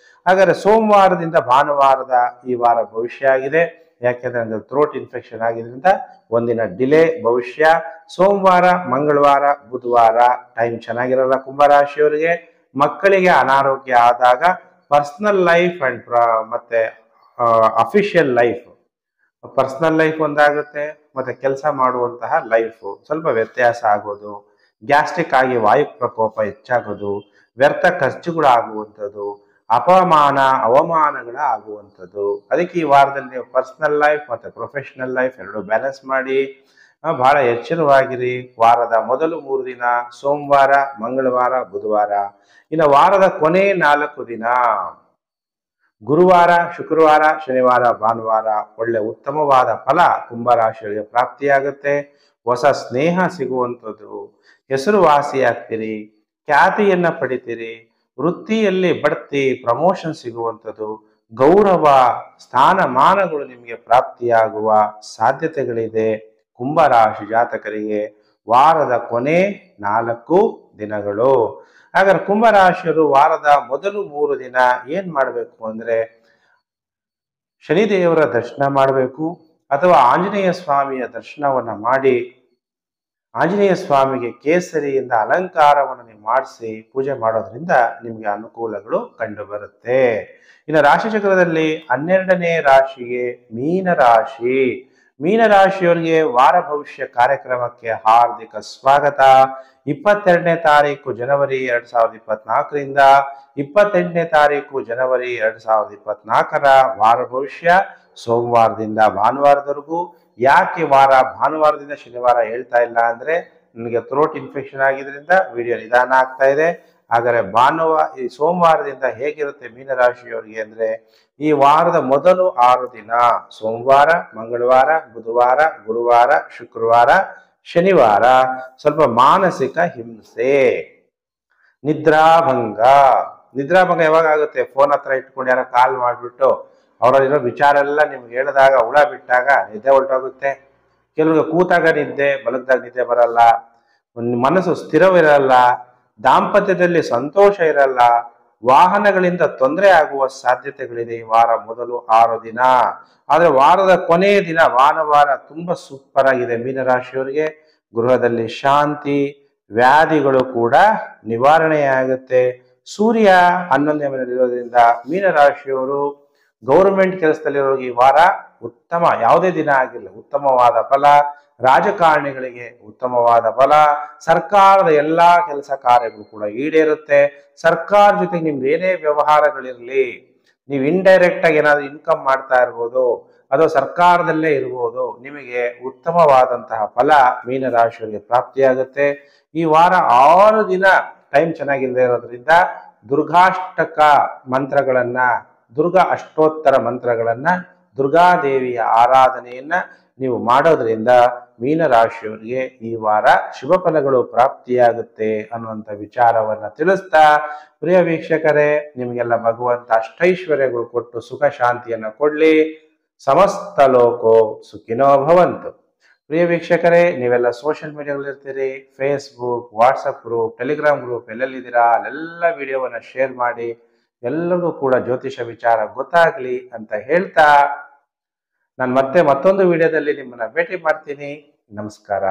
ಹಾಗಾದ್ರೆ ಸೋಮವಾರದಿಂದ ಭಾನುವಾರದ ಈ ವಾರ ಭವಿಷ್ಯ ಆಗಿದೆ. ಯಾಕೆಂದ್ರೆ ಅಂದ್ರೆ ಥ್ರೋಟ್ ಇನ್ಫೆಕ್ಷನ್ ಆಗಿದ್ರಿಂದ ಒಂದಿನ ಡಿಲೇ ಭವಿಷ್ಯ. ಸೋಮವಾರ, ಮಂಗಳವಾರ, ಬುಧವಾರ ಟೈಮ್ ಚೆನ್ನಾಗಿರಲ್ಲ ಕುಂಭರಾಶಿಯವರಿಗೆ. ಮಕ್ಕಳಿಗೆ ಅನಾರೋಗ್ಯ ಆದಾಗ ಪರ್ಸನಲ್ ಲೈಫ್ ಅಂಡ್ ಮತ್ತೆ ಅಫಿಷಿಯಲ್ ಲೈಫ್, ಪರ್ಸನಲ್ ಲೈಫ್ ಒಂದಾಗುತ್ತೆ, ಮತ್ತೆ ಕೆಲಸ ಮಾಡುವಂತಹ ಲೈಫ್ ಸ್ವಲ್ಪ ವ್ಯತ್ಯಾಸ ಆಗೋದು, ಗ್ಯಾಸ್ಟ್ರಿಕ್ ಆಗಿ ವಾಯು ಪ್ರಕೋಪ ಹೆಚ್ಚಾಗೋದು, ವ್ಯರ್ಥ ಖರ್ಚುಗಳು ಆಗುವಂಥದ್ದು, ಅಪಮಾನ ಅವಮಾನಗಳ ಆಗುವಂಥದ್ದು. ಅದಕ್ಕೆ ಈ ವಾರದಲ್ಲಿ ನೀವು ಪರ್ಸನಲ್ ಲೈಫ್ ಮತ್ತೆ ಪ್ರೊಫೆಷನಲ್ ಲೈಫ್ ಎರಡು ಬ್ಯಾಲೆನ್ಸ್ ಮಾಡಿ ಬಹಳ ಎಚ್ಚರವಾಗಿರಿ. ವಾರದ ಮೊದಲು 3 ದಿನ ಸೋಮವಾರ, ಮಂಗಳವಾರ, ಬುಧವಾರ. ಇನ್ನು ವಾರದ ಕೊನೆ 4 ದಿನ ಗುರುವಾರ, ಶುಕ್ರವಾರ, ಶನಿವಾರ, ಭಾನುವಾರ ಒಳ್ಳೆ ಉತ್ತಮವಾದ ಫಲ ಕುಂಭರಾಶಿಯವರಿಗೆ ಪ್ರಾಪ್ತಿಯಾಗುತ್ತೆ. ಹೊಸ ಸ್ನೇಹ ಸಿಗುವಂಥದ್ದು, ಹೆಸರುವಾಸಿಯಾಗ್ತೀರಿ, ಖ್ಯಾತಿಯನ್ನ ಪಡಿತೀರಿ, ವೃತ್ತಿಯಲ್ಲಿ ಬಡ್ತಿ ಪ್ರಮೋಷನ್ ಸಿಗುವಂಥದ್ದು, ಗೌರವ ಸ್ಥಾನಮಾನಗಳು ನಿಮಗೆ ಪ್ರಾಪ್ತಿಯಾಗುವ ಸಾಧ್ಯತೆಗಳಿದೆ. ಕುಂಭರಾಶಿ ಜಾತಕರಿಗೆ ವಾರದ ಕೊನೆ 4 ದಿನಗಳು. ಹಾಗಾದ್ರೆ ಕುಂಭರಾಶಿಯರು ವಾರದ ಮೊದಲು 3 ದಿನ ಏನ್ ಮಾಡಬೇಕು ಅಂದ್ರೆ ಶನಿದೇವರ ದರ್ಶನ ಮಾಡಬೇಕು, ಅಥವಾ ಆಂಜನೇಯ ಸ್ವಾಮಿಯ ದರ್ಶನವನ್ನ ಮಾಡಿ ಆಂಜನೇಯ ಸ್ವಾಮಿಗೆ ಕೇಸರಿಯಿಂದ ಅಲಂಕಾರವನ್ನು ನೀವು ಮಾಡಿಸಿ ಪೂಜೆ ಮಾಡೋದ್ರಿಂದ ನಿಮಗೆ ಅನುಕೂಲಗಳು ಕಂಡು ಬರುತ್ತೆ. ಇನ್ನು ರಾಶಿ ಚಕ್ರದಲ್ಲಿ 12ನೇ ರಾಶಿಗೆ ಮೀನರಾಶಿ. ಮೀನರಾಶಿಯವರಿಗೆ ವಾರ ಭವಿಷ್ಯ ಕಾರ್ಯಕ್ರಮಕ್ಕೆ ಹಾರ್ದಿಕ ಸ್ವಾಗತ. 22ನೇ ತಾರೀಕು ಜನವರಿ 2024ರಿಂದ 28ನೇ ತಾರೀಕು ಜನವರಿ 2024ರ ವಾರ ಭವಿಷ್ಯ ಸೋಮವಾರದಿಂದ ಭಾನುವಾರದವರೆಗೂ. ಯಾಕೆ ವಾರ ಭಾನುವಾರದಿಂದ ಶನಿವಾರ ಹೇಳ್ತಾ ಇಲ್ಲ ಅಂದ್ರೆ ನನಗೆ ಥ್ರೋಟ್ ಇನ್ಫೆಕ್ಷನ್ ಆಗಿದ್ರಿಂದ ವಿಡಿಯೋ ನಿಧಾನ ಆಗ್ತಾ ಇದೆ. ಹಾಗಾದ್ರೆ ಈ ಸೋಮವಾರದಿಂದ ಹೇಗಿರುತ್ತೆ ಮೀನರಾಶಿಯವರಿಗೆ ಅಂದ್ರೆ ಈ ವಾರದ ಮೊದಲು 6 ದಿನ ಸೋಮವಾರ, ಮಂಗಳವಾರ, ಬುಧವಾರ, ಗುರುವಾರ, ಶುಕ್ರವಾರ, ಶನಿವಾರ ಸ್ವಲ್ಪ ಮಾನಸಿಕ ಹಿಂಸೆ, ನಿದ್ರಾಭಂಗ ಯಾವಾಗ ಆಗುತ್ತೆ? ಫೋನ್ ಹತ್ರ ಇಟ್ಕೊಂಡು ಯಾರೋ ಕಾಲ್ ಮಾಡಿಬಿಟ್ಟು ಅವರಲ್ಲಿರೋ ವಿಚಾರ ಎಲ್ಲ ನಿಮ್ಗೆ ಹೇಳಿದಾಗ ಹುಳ ಬಿಟ್ಟಾಗ ನಿದ್ದೆ ಹೊರಟೋಗುತ್ತೆ. ಕೆಲವ್ರಿಗೆ ಕೂತಾಗ ನಿದ್ದೆ, ಮಲಗಿದಾಗ ನಿದ್ದೆ ಬರಲ್ಲ, ಮನಸ್ಸು ಸ್ಥಿರವಿರಲ್ಲ, ದಾಂಪತ್ಯದಲ್ಲಿ ಸಂತೋಷ ಇರಲ್ಲ, ವಾಹನಗಳಿಂದ ತೊಂದರೆ ಆಗುವ ಸಾಧ್ಯತೆಗಳಿದೆ ಈ ವಾರ ಮೊದಲು 6 ದಿನ. ಆದ್ರೆ ವಾರದ ಕೊನೆಯ ದಿನ ಭಾನುವಾರ ತುಂಬಾ ಸೂಪರ್ ಆಗಿದೆ ಮೀನರಾಶಿಯವರಿಗೆ. ಗೃಹದಲ್ಲಿ ಶಾಂತಿ, ವ್ಯಾಧಿಗಳು ಕೂಡ ನಿವಾರಣೆಯಾಗುತ್ತೆ. ಸೂರ್ಯ 11ನೇ ಮನೆಯಲ್ಲಿರೋದ್ರಿಂದ ಮೀನರಾಶಿಯವರು ಗೌರ್ಮೆಂಟ್ ಕೆಲಸದಲ್ಲಿರೋ ಈ ವಾರ ಉತ್ತಮ, ಯಾವುದೇ ದಿನ ಆಗಿರಲಿ ಉತ್ತಮವಾದ ಫಲ. ರಾಜಕಾರಣಿಗಳಿಗೆ ಉತ್ತಮವಾದ ಫಲ. ಸರ್ಕಾರದ ಎಲ್ಲಾ ಕೆಲಸ ಕಾರ್ಯಗಳು ಕೂಡ ಈಡೇರುತ್ತೆ. ಸರ್ಕಾರ ಜೊತೆಗೆ ನಿಮ್ದು ಏನೇ ವ್ಯವಹಾರಗಳಿರ್ಲಿ, ನೀವು ಇಂಡೈರೆಕ್ಟ್ ಆಗಿ ಏನಾದ್ರು ಇನ್ಕಮ್ ಮಾಡ್ತಾ ಇರ್ಬೋದು, ಅದು ಸರ್ಕಾರದಲ್ಲೇ ಇರ್ಬೋದು, ನಿಮಗೆ ಉತ್ತಮವಾದಂತಹ ಫಲ ಮೀನರಾಶಿಯವರಿಗೆ ಪ್ರಾಪ್ತಿಯಾಗುತ್ತೆ. ಈ ವಾರ 6 ದಿನ ಟೈಮ್ ಚೆನ್ನಾಗಿಲ್ಲದೆ ಇರೋದ್ರಿಂದ ದುರ್ಗಾಷ್ಟಕ ಮಂತ್ರಗಳನ್ನ, ದುರ್ಗಾ ಅಷ್ಟೋತ್ತರ ಮಂತ್ರಗಳನ್ನ, ದುರ್ಗಾದೇವಿಯ ಆರಾಧನೆಯನ್ನ ನೀವು ಮಾಡೋದ್ರಿಂದ ಮೀನರಾಶಿಯವರಿಗೆ ಈ ವಾರ ಶುಭ ಫಲಗಳು ಪ್ರಾಪ್ತಿಯಾಗುತ್ತೆ ಅನ್ನುವಂಥ ವಿಚಾರವನ್ನ ತಿಳಿಸ್ತಾ, ಪ್ರಿಯ ವೀಕ್ಷಕರೇ, ನಿಮಗೆಲ್ಲ ಭಗವಂತ ಅಷ್ಟೈಶ್ವರ್ಯಗಳು ಕೊಟ್ಟು ಸುಖ ಶಾಂತಿಯನ್ನ ಕೊಡ್ಲಿ. ಸಮಸ್ತ ಲೋಕೋ ಸುಖಿನೋ ಭವಂತು. ಪ್ರಿಯ ವೀಕ್ಷಕರೇ, ನೀವೆಲ್ಲ ಸೋಷಿಯಲ್ ಮೀಡಿಯಾಗಳಿರ್ತೀರಿ, Facebook, WhatsApp group, Telegram group ಎಲ್ಲೆಲ್ಲಿದ್ದೀರಾ ಅಲ್ಲೆಲ್ಲ ವಿಡಿಯೋವನ್ನು ಶೇರ್ ಮಾಡಿ ಎಲ್ಲರಿಗೂ ಕೂಡ ಜ್ಯೋತಿಷ ವಿಚಾರ ಗೊತ್ತಾಗ್ಲಿ ಅಂತ ಹೇಳ್ತಾ ನಾನು ಮತ್ತೆ ಮತ್ತೊಂದು ವಿಡಿಯೋದಲ್ಲಿ ನಿಮ್ಮನ್ನ ಭೇಟಿ ಮಾಡ್ತೀನಿ. ನಮಸ್ಕಾರ.